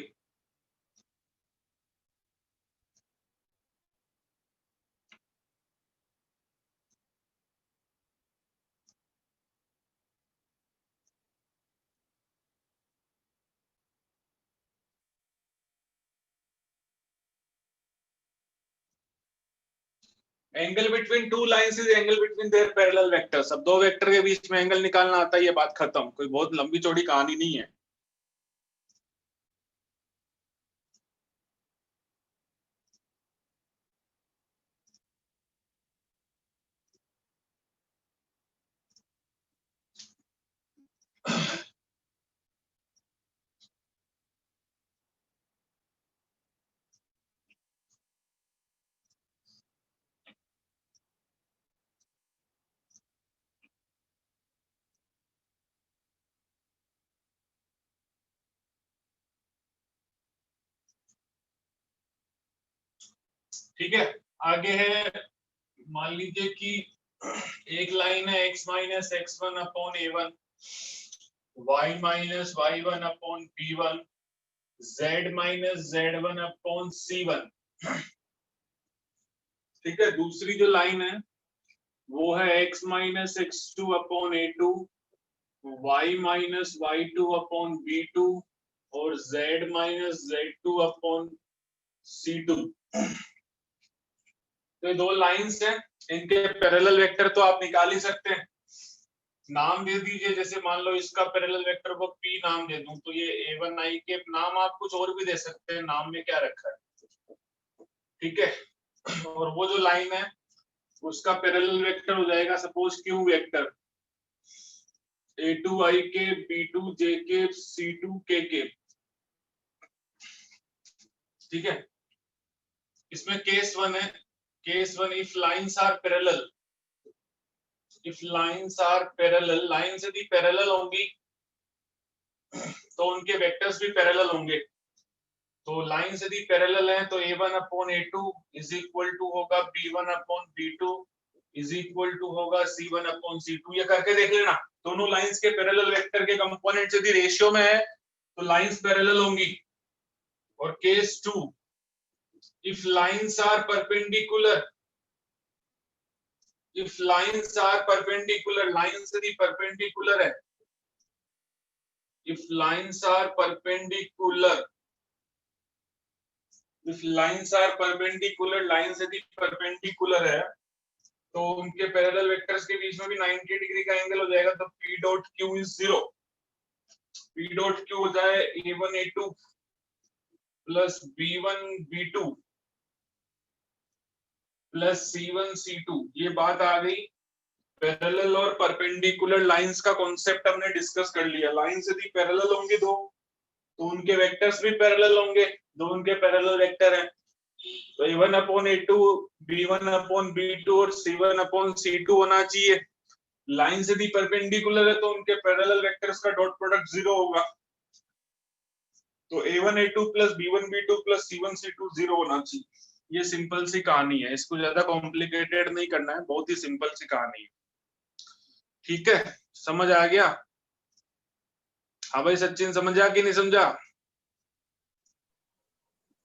Angle between two lines is angle between their parallel vectors. अब दो वेक्टर के बीच में एंगल निकालना आता है, ये बात खत्म, कोई बहुत लंबी चौड़ी कहानी नहीं है। ठीक है, आगे है, मान लीजिए कि एक लाइन है x minus x1 upon a1, y minus y1 upon b1, z minus z1 upon c1। ठीक है, दूसरी जो लाइन है वो है x minus x2 upon a2, y minus y2 upon b2 और z minus z2 upon c2। तो ये दो लाइंस हैं, इनके पैरेलल वेक्टर तो आप निकाल ही सकते हैं। नाम दे दीजिए, जैसे मान लो इसका पैरेलल वेक्टर को p नाम दे दूं, तो ये a1i के नाम आप कुछ और भी दे सकते हैं, नाम में क्या रखा है, ठीक है। और वो जो लाइन है उसका पैरेलल वेक्टर हो जाएगा सपोज q वेक्टर, a2i के b2j के c2k के, ठीक है। इसमें केस 1 है, case 1 if lines are parallel, if lines are parallel, lines यदि पैरेलल होंगी तो उनके वेक्टर्स भी पैरेलल होंगे। तो लाइंस यदि पैरेलल हैं तो a1 upon a2 is equal to होगा b1 upon b2 is equal to होगा c1 अपॉन c2। ये करके देख लेना, दोनों लाइंस के पैरेलल वेक्टर के कंपोनेंट्स यदि रेशियो में है तो लाइंस पैरेलल होंगी। और case 2, if lines are perpendicular, if lines are perpendicular, lines यदि परपेंडिकुलर है, if lines are perpendicular, if lines are perpendicular, lines यदि perpendicular है तो उनके पैरेलल वेक्टर्स के बीच में भी 90 डिग्री का एंगल हो जाएगा। तो P dot Q is 0, P dot Q हो जाए A1 A2 plus B1 B2 plus C1 C2। ये बात आ गई। पैरेलल और परपेंडिकुलर लाइंस का कॉन्सेप्ट हमने डिस्कस कर लिया। लाइंस यदि पैरेलल होंगे दो तो उनके वेक्टर्स भी पैरेलल होंगे, दो उनके पैरेलल वेक्टर हैं। तो A1 upon A2, B1 upon B2 और C1 अपॉन C2 होना चाहिए। लाइंस यदि परपेंडिकुलर है तो उनके पैरेलल वेक्टर्स का डॉट प्रोडक्ट 0 होगा। तो A1 A2 plus B1 B2 plus C1 C2 0 होना चाहिए। ये सिंपल सी कहानी है, इसको ज्यादा कॉम्प्लिकेटेड नहीं करना है, बहुत ही सिंपल सी कहानी है। ठीक है, समझ आ गया? हाँ भाई सचिन, समझा कि नहीं समझा?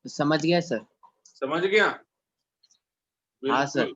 समझ गया सर। समझ गया? हाँ सर। बिल्कुल।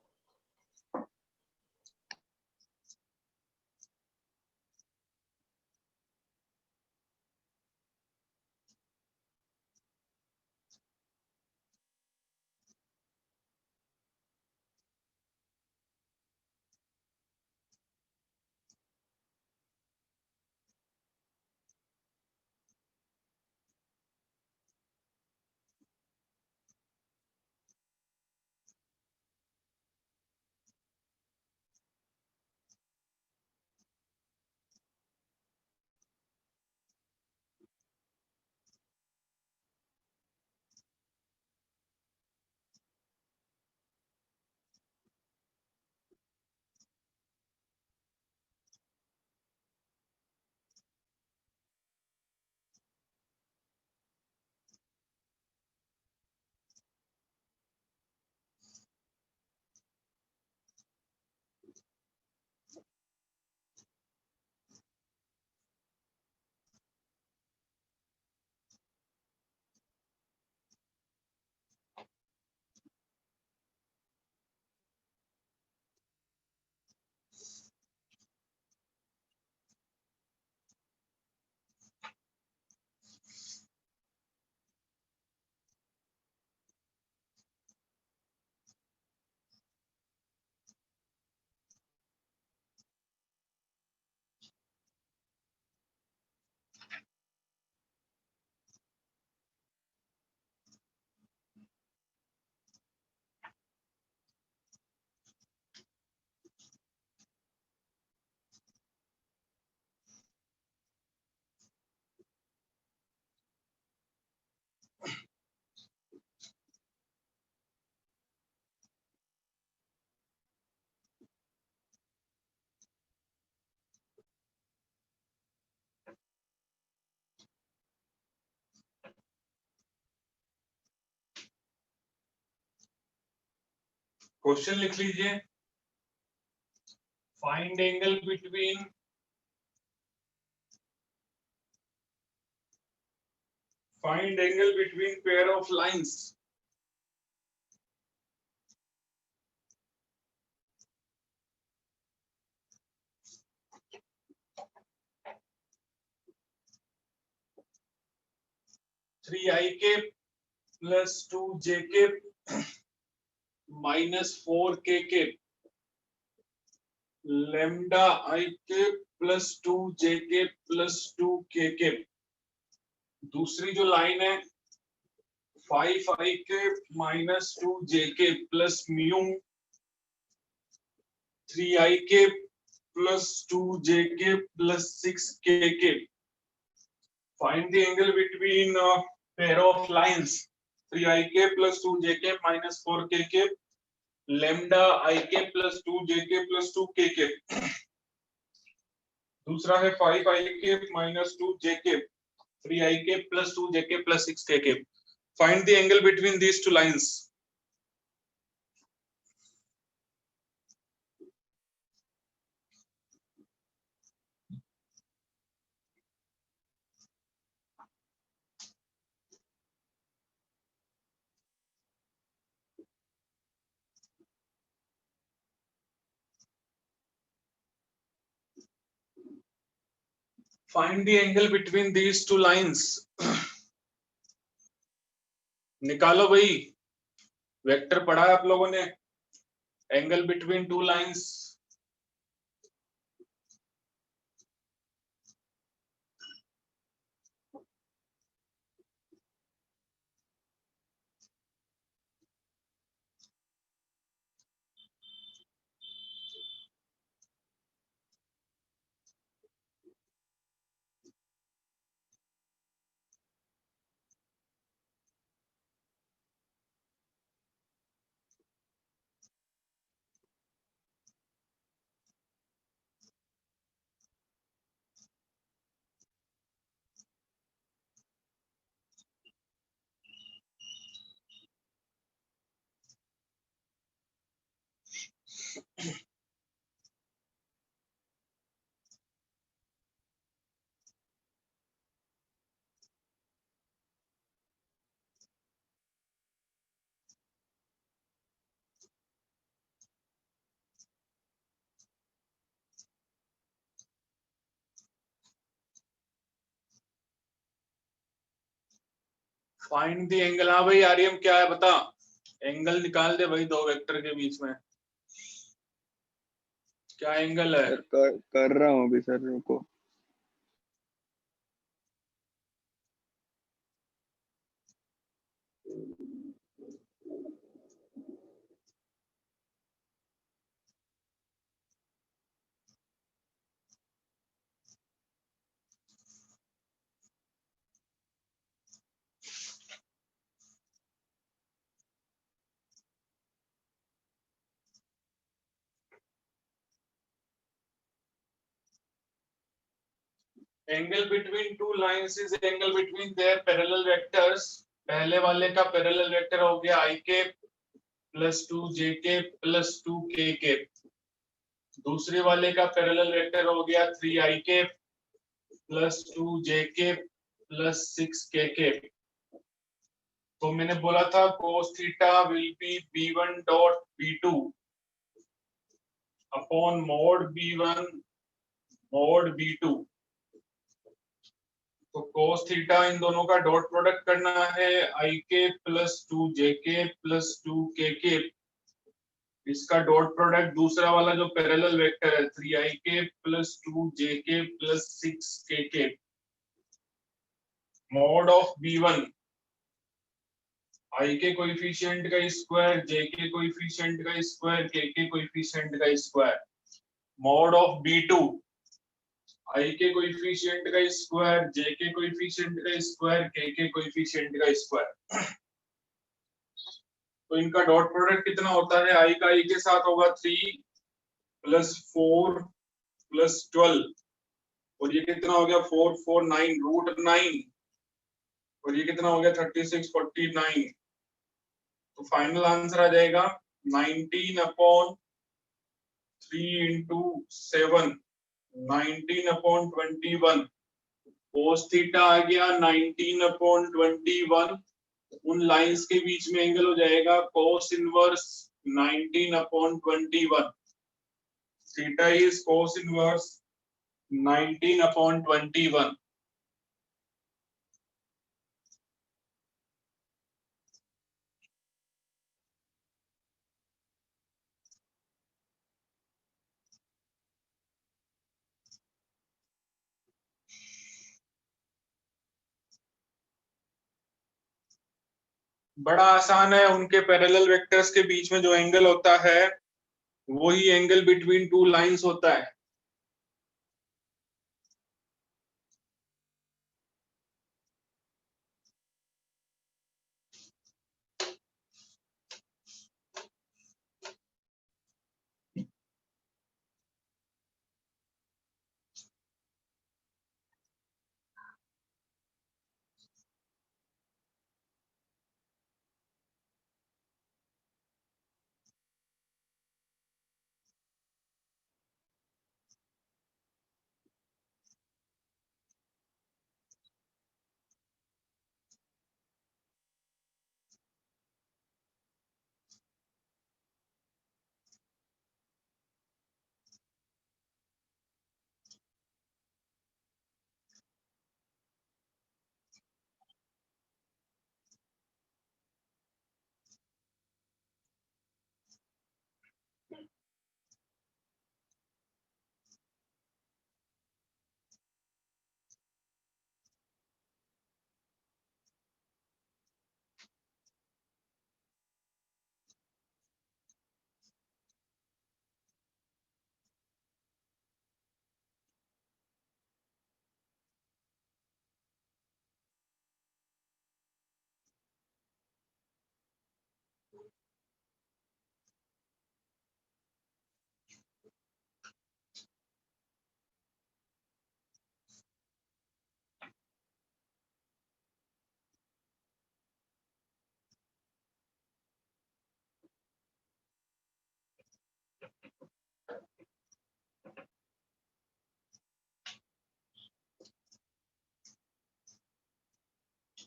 क्वेश्चन लिख लीजिए। Find angle between pair of lines three I K plus 2j के माइनस 4k के lambda I K plus 2j के प्लस 2k के। दूसरी जो लाइन है 5i के माइनस 2j के प्लस म्यू 3i के प्लस 2j के प्लस 6k के। Find the angle between pair of lines 3i के प्लस 2j के माइनस 4k के लेमडा i के प्लस 2j के प्लस 2k के। दूसरा है 5i के माइनस 2j के 3i के प्लस 2j के प्लस 6k के। Find the angle between these two lines. Find the angle between these two lines. निकालो भाई, वेक्टर पढ़ा है आप लोगों ने, angle between two lines. Find the angle. हाँ भाई आर्यम क्या है बता, एंगल निकाल दे भाई दो वेक्टर के बीच में. क्या एंगल है? सर कर रहा हूँ अभी सर, रुको. Angle between two lines is angle between their parallel vectors. पहले वाले का पैरेलल वेक्टर हो गया आई के प्लस 2 जे के प्लस 2 के. दूसरे वाले का पैरेलल वेक्टर हो गया 3 आई के प्लस 2 जे के प्लस 6 के. तो मैंने बोला था cos theta will be b1 dot b2 upon mode b1 mode b2. तो cos थीटा इन दोनों का डॉट प्रोडक्ट करना है, आई के प्लस 2 जे के प्लस 2 के. इसका डॉट प्रोडक्ट दूसरा वाला जो पैरेलल वेक्टर है 3 आई के प्लस 2 जे के प्लस 6 के. मॉड ऑफ b1 आई के कोएफिशिएंट का स्क्वायर, जे के कोएफिशिएंट का स्क्वायर, के कोएफिशिएंट का स्क्वायर. मॉड ऑफ b2 आई के कोएफिशिएंट का स्क्वायर, जे के कोएफिशिएंट का स्क्वायर, के कोएफिशिएंट का स्क्वायर. तो इनका डॉट प्रोडक्ट कितना होता है? आई का आई के साथ होगा 3 प्लस 4 प्लस 12 और ये कितना हो गया 4 4 9 रूट 9 और ये कितना हो गया 36 49. तो फाइनल आंसर आ जाएगा 19 upon 3 into 7 19 upon 21. cos theta आ गया 19 अपॉन 21. उन लाइंस के बीच में एंगल हो जाएगा cos inverse 19 upon 21. Theta is cos inverse 19 upon 21. बड़ा आसान है, उनके पैरेलल वेक्टर्स के बीच में जो एंगल होता है वही एंगल बिटवीन टू लाइंस होता है.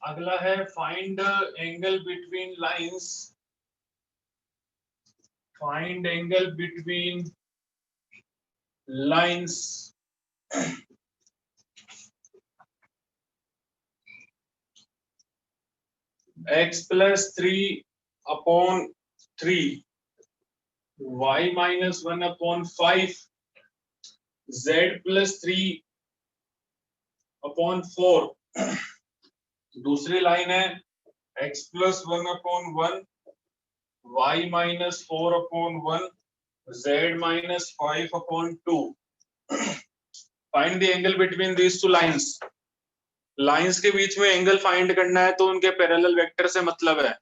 अगला है find angle between lines, find angle between lines x plus 3/3, y minus 1/5, z plus 3/4। दूसरी लाइन है x plus 1/1, y minus 4/1, z minus 5/2। Find the angle between these two lines. Lines के बीच में एंगल फाइंड करना है तो उनके पैरेलल वेक्टर से मतलब है।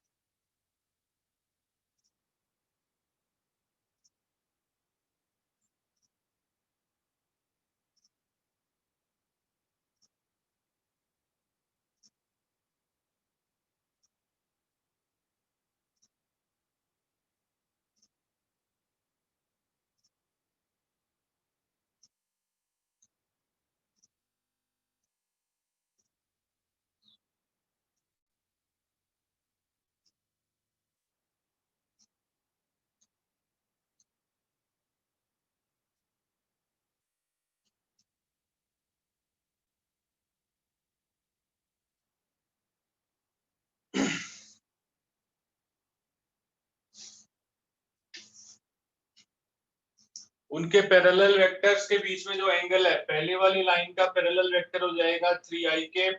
उनके पैरेलल वेक्टर्स के बीच में जो एंगल है, पहले वाली लाइन का पैरेलल वेक्टर हो जाएगा 3i के,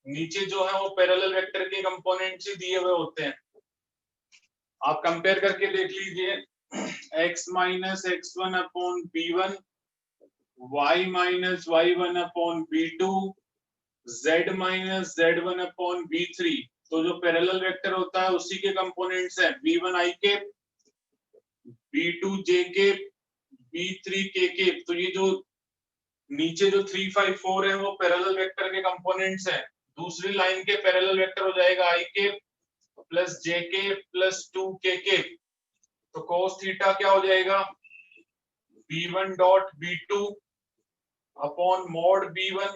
नीचे जो है वो पैरेलल वेक्टर के कंपोनेंट्स ही दिए हुए होते हैं। आप कंपेयर करके देख लीजिए, x minus x1 upon b1, y minus y1 upon b2, z minus z1 upon b3। तो जो पैरेलल वेक्टर होता है उसी के कंपोनेंट्स हैं b1 i के, b2 j के, b3 k के। तो ये जो नीचे जो 3, 5, 4 है वो पैरेलल वेक्टर के कंपोनेंट्स हैं। दूसरी लाइन के पैरेलल वेक्टर हो जाएगा i के प्लस j के प्लस 2k के। तो cos थीटा क्या हो जाएगा, b1 dot b2 upon mod b1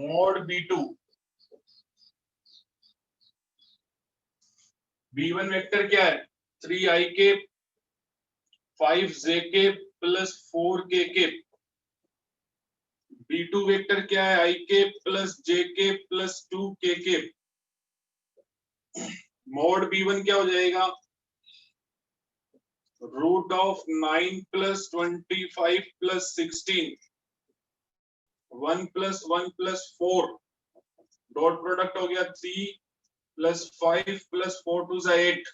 mod b2। b1 vector क्या है, 3i के 5j के प्लस 4k के। b2 वेक्टर क्या है, i के प्लस j के प्लस 2k के। मॉड b1 क्या हो जाएगा, root of 9 plus 25 plus 16, 1 plus 1 plus 4, dot product हो गया 3 प्लस 5 प्लस 4 2 8।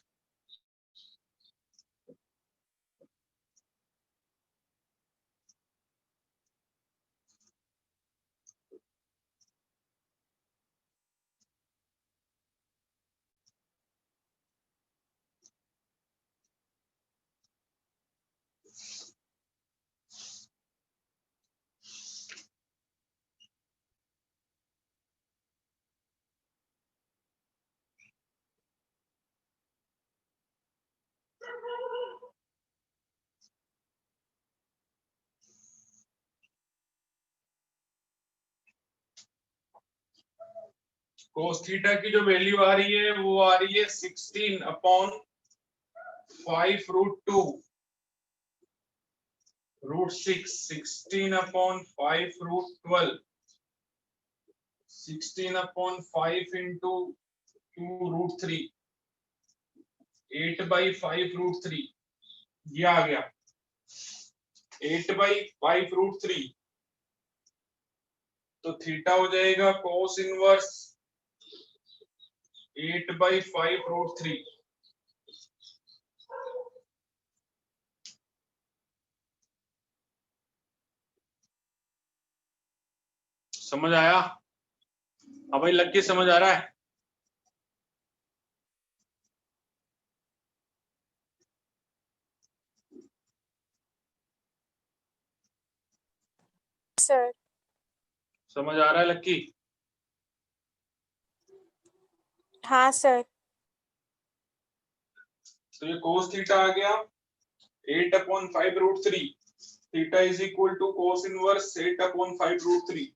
cos थीटा की जो वैल्यू आ रही है वो आ रही है 16 upon 5 root 2 root 6, 16 upon 5 root 12, 16 upon 5 into 2 root 3, 8/5 root 3। ये आ गया 8/5 रूट 3। तो थीटा हो जाएगा cos इनवर्स 8/5 रूट 3। समझ आया? हाँ भाई, लग के समझ आ रहा है? सर। समझ आ रहा है लक्की? हाँ सर। तो ये cos थीटा आ गया 8/5 root 3। Theta is equal to cos inverse 8/5 root 3।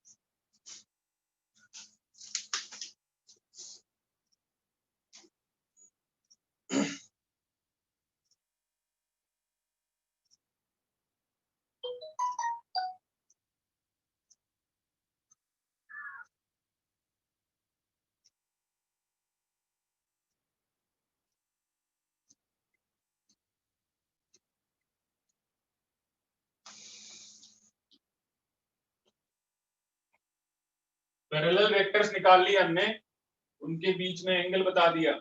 Parallel vectors निकाल लिए हमने, उनके बीच में एंगल बता दिया।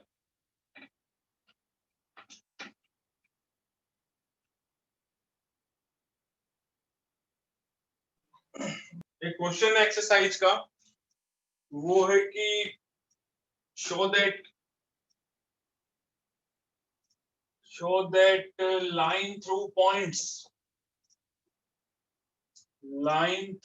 एक क्वेश्चन है एक्सरसाइज का, वो है कि show that line through points 1,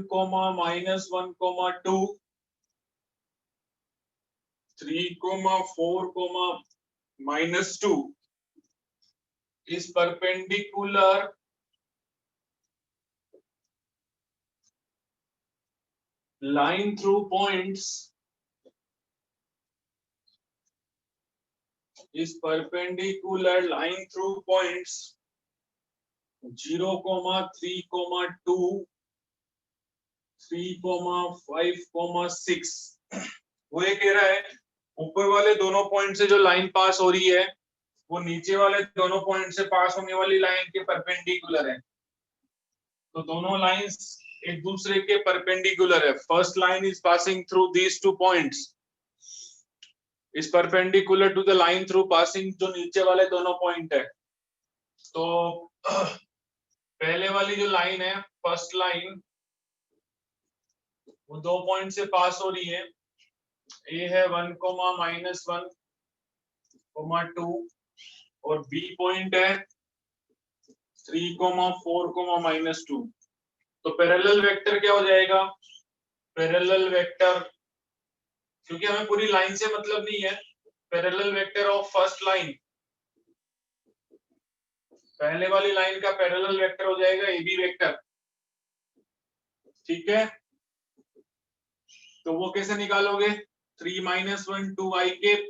-1, 2, 3, 4, -2 is perpendicular line through points is perpendicular line through points 0, 3, 2, 3, 5, 6। वो ये कह रहा है ऊपर वाले दोनों पॉइंट से जो लाइन पास हो रही है वो नीचे वाले दोनों पॉइंट से पास होने वाली लाइन के परपेंडिकुलर है। तो दोनों लाइंस एक दूसरे के परपेंडिकुलर है। First line is passing through these two points is perpendicular to the line through passing जो नीचे वाले दोनों पॉइंट है। तो पहले वाली जो लाइन है फर्स्ट लाइन वो दो पॉइंट से पास हो रही है। ए है 1, -1, 2 और बी पॉइंट है 3, 4, -2। तो पैरेलल वेक्टर क्या हो जाएगा? पैरेलल वेक्टर, क्योंकि हमें पूरी लाइन से मतलब नहीं है, parallel vector of first line, पहले वाली लाइन का पैरेलल वेक्टर हो जाएगा AB वेक्टर। ठीक है, तो वो कैसे निकालोगे? 3, -1, 2i cap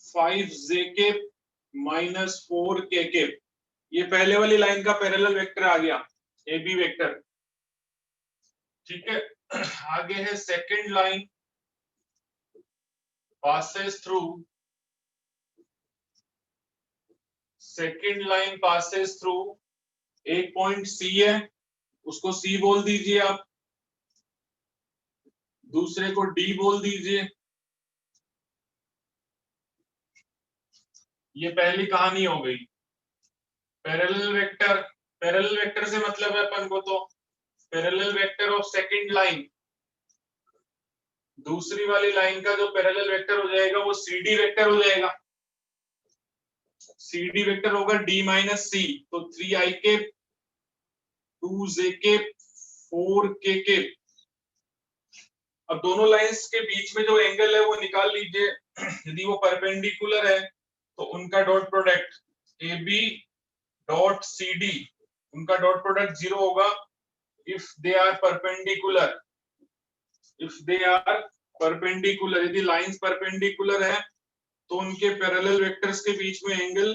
5j cap -4k cap, ये पहले वाली लाइन का पैरेलल वेक्टर आ गया AB वेक्टर। ठीक है, आगे है सेकंड लाइन passes through एक पॉइंट C है, उसको C बोल दीजिए आप, दूसरे को D बोल दीजिए। ये पहली कहानी हो गई। पैरेलल वेक्टर से मतलब है अपन को तो parallel vector of second line, दूसरी वाली लाइन का जो पैरेलल वेक्टर हो जाएगा वो CD वेक्टर हो जाएगा। CD वेक्टर होगा D - C, तो 3i cap 2j cap 4k cap. अब दोनों लाइंस के बीच में जो एंगल है वो निकाल लीजिए। यदि वो परपेंडिकुलर है तो उनका dot product AB dot CD, उनका डॉट प्रोडक्ट 0 होगा इफ दे आर परपेंडिकुलर। यदि लाइंस परपेंडिकुलर है तो उनके पैरेलल वेक्टर्स के बीच में एंगल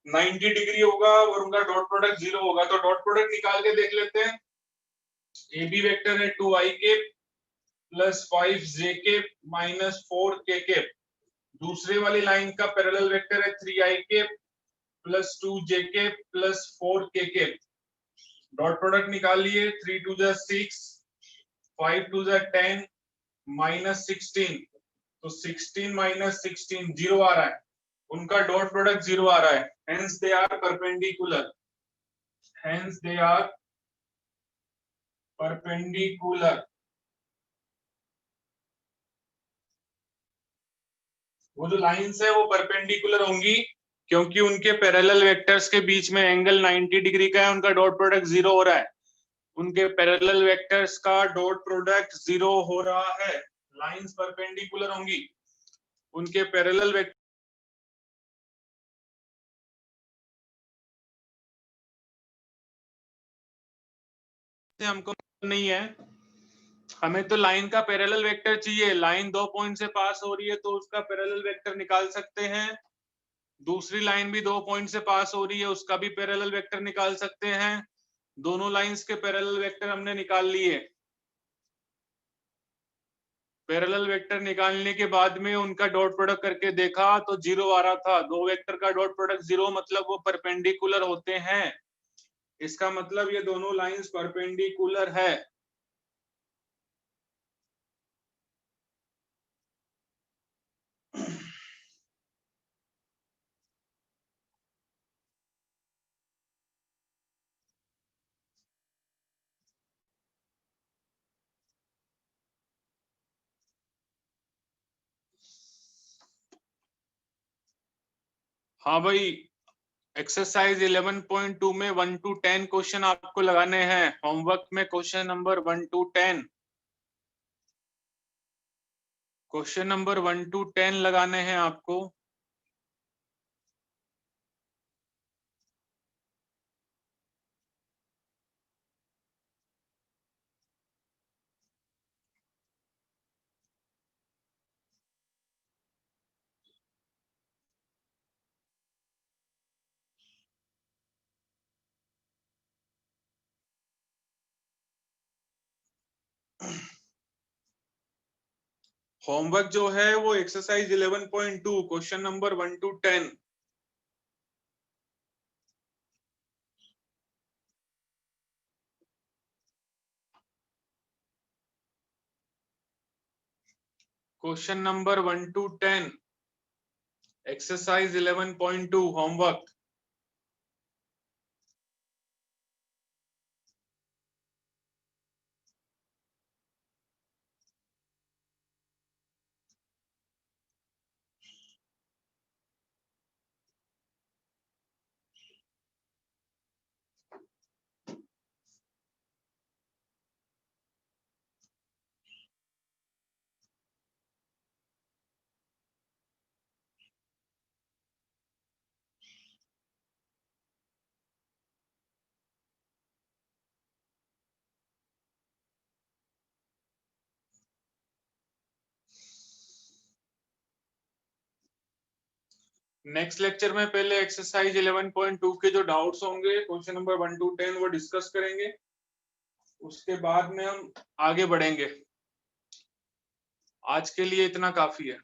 90 डिग्री होगा और उनका डॉट प्रोडक्ट 0 होगा। तो डॉट प्रोडक्ट निकाल के देख लेते हैं। AB वेक्टर है 2i cap plus 5j cap -4k cap, दूसरे वाली लाइन का पैरेलल वेक्टर है 3i cap plus 2j cap plus 4k cap. Dot product निकाल लिए, 3 2 6, 5 2 10 -16, तो 16 - 16 0 आ रहा है, उनका डॉट प्रोडक्ट 0 आ रहा है। हेंस दे आर परपेंडिकुलर, वो जो लाइंस है वो परपेंडिकुलर होंगी क्योंकि उनके पैरेलल वेक्टर्स के बीच में एंगल 90 डिग्री का है, उनका डॉट प्रोडक्ट 0 हो रहा है। उनके पैरेलल वेक्टर्स का डॉट प्रोडक्ट 0 हो रहा है, लाइंस परपेंडिकुलर होंगी, उनके पैरेलल वेक्टर से हमको नहीं है, हमें तो लाइन का पैरेलल वेक्टर चाहिए। लाइन दो पॉइंट से पास हो रही है तो उसका पैरेलल वेक्टर निकाल सकते हैं। दूसरी लाइन भी दो पॉइंट से पास हो रही है, उसका भी पैरेलल वेक्टर निकाल सकते हैं। दोनों लाइंस के पैरेलल वेक्टर हमने निकाल लिए। पैरेलल वेक्टर निकालने के बाद में उनका डॉट प्रोडक्ट करके देखा तो 0 आ रहा था। दो वेक्टर का डॉट प्रोडक्ट 0 मतलब वो परपेंडिकुलर होते हैं। इसका मतलब ये दोनों लाइंस परपेंडिकुलर है। हाँ भाई, एक्सरसाइज 11.2 में 1 to 10 क्वेश्चन आपको लगाने हैं। होमवर्क में question number 1 to 10, question number 1 to 10 लगाने हैं आपको। होमवर्क जो है वो exercise 11.2 question number 1 to 10। Question number 1 to 10 exercise 11.2 homework. Next lecture में पहले एक्सरसाइज 11.2 के जो डाउट्स होंगे क्वेश्चन नंबर 1 to 10 वो डिस्कस करेंगे। उसके बाद में हम आगे बढ़ेंगे। आज के लिए इतना काफी है।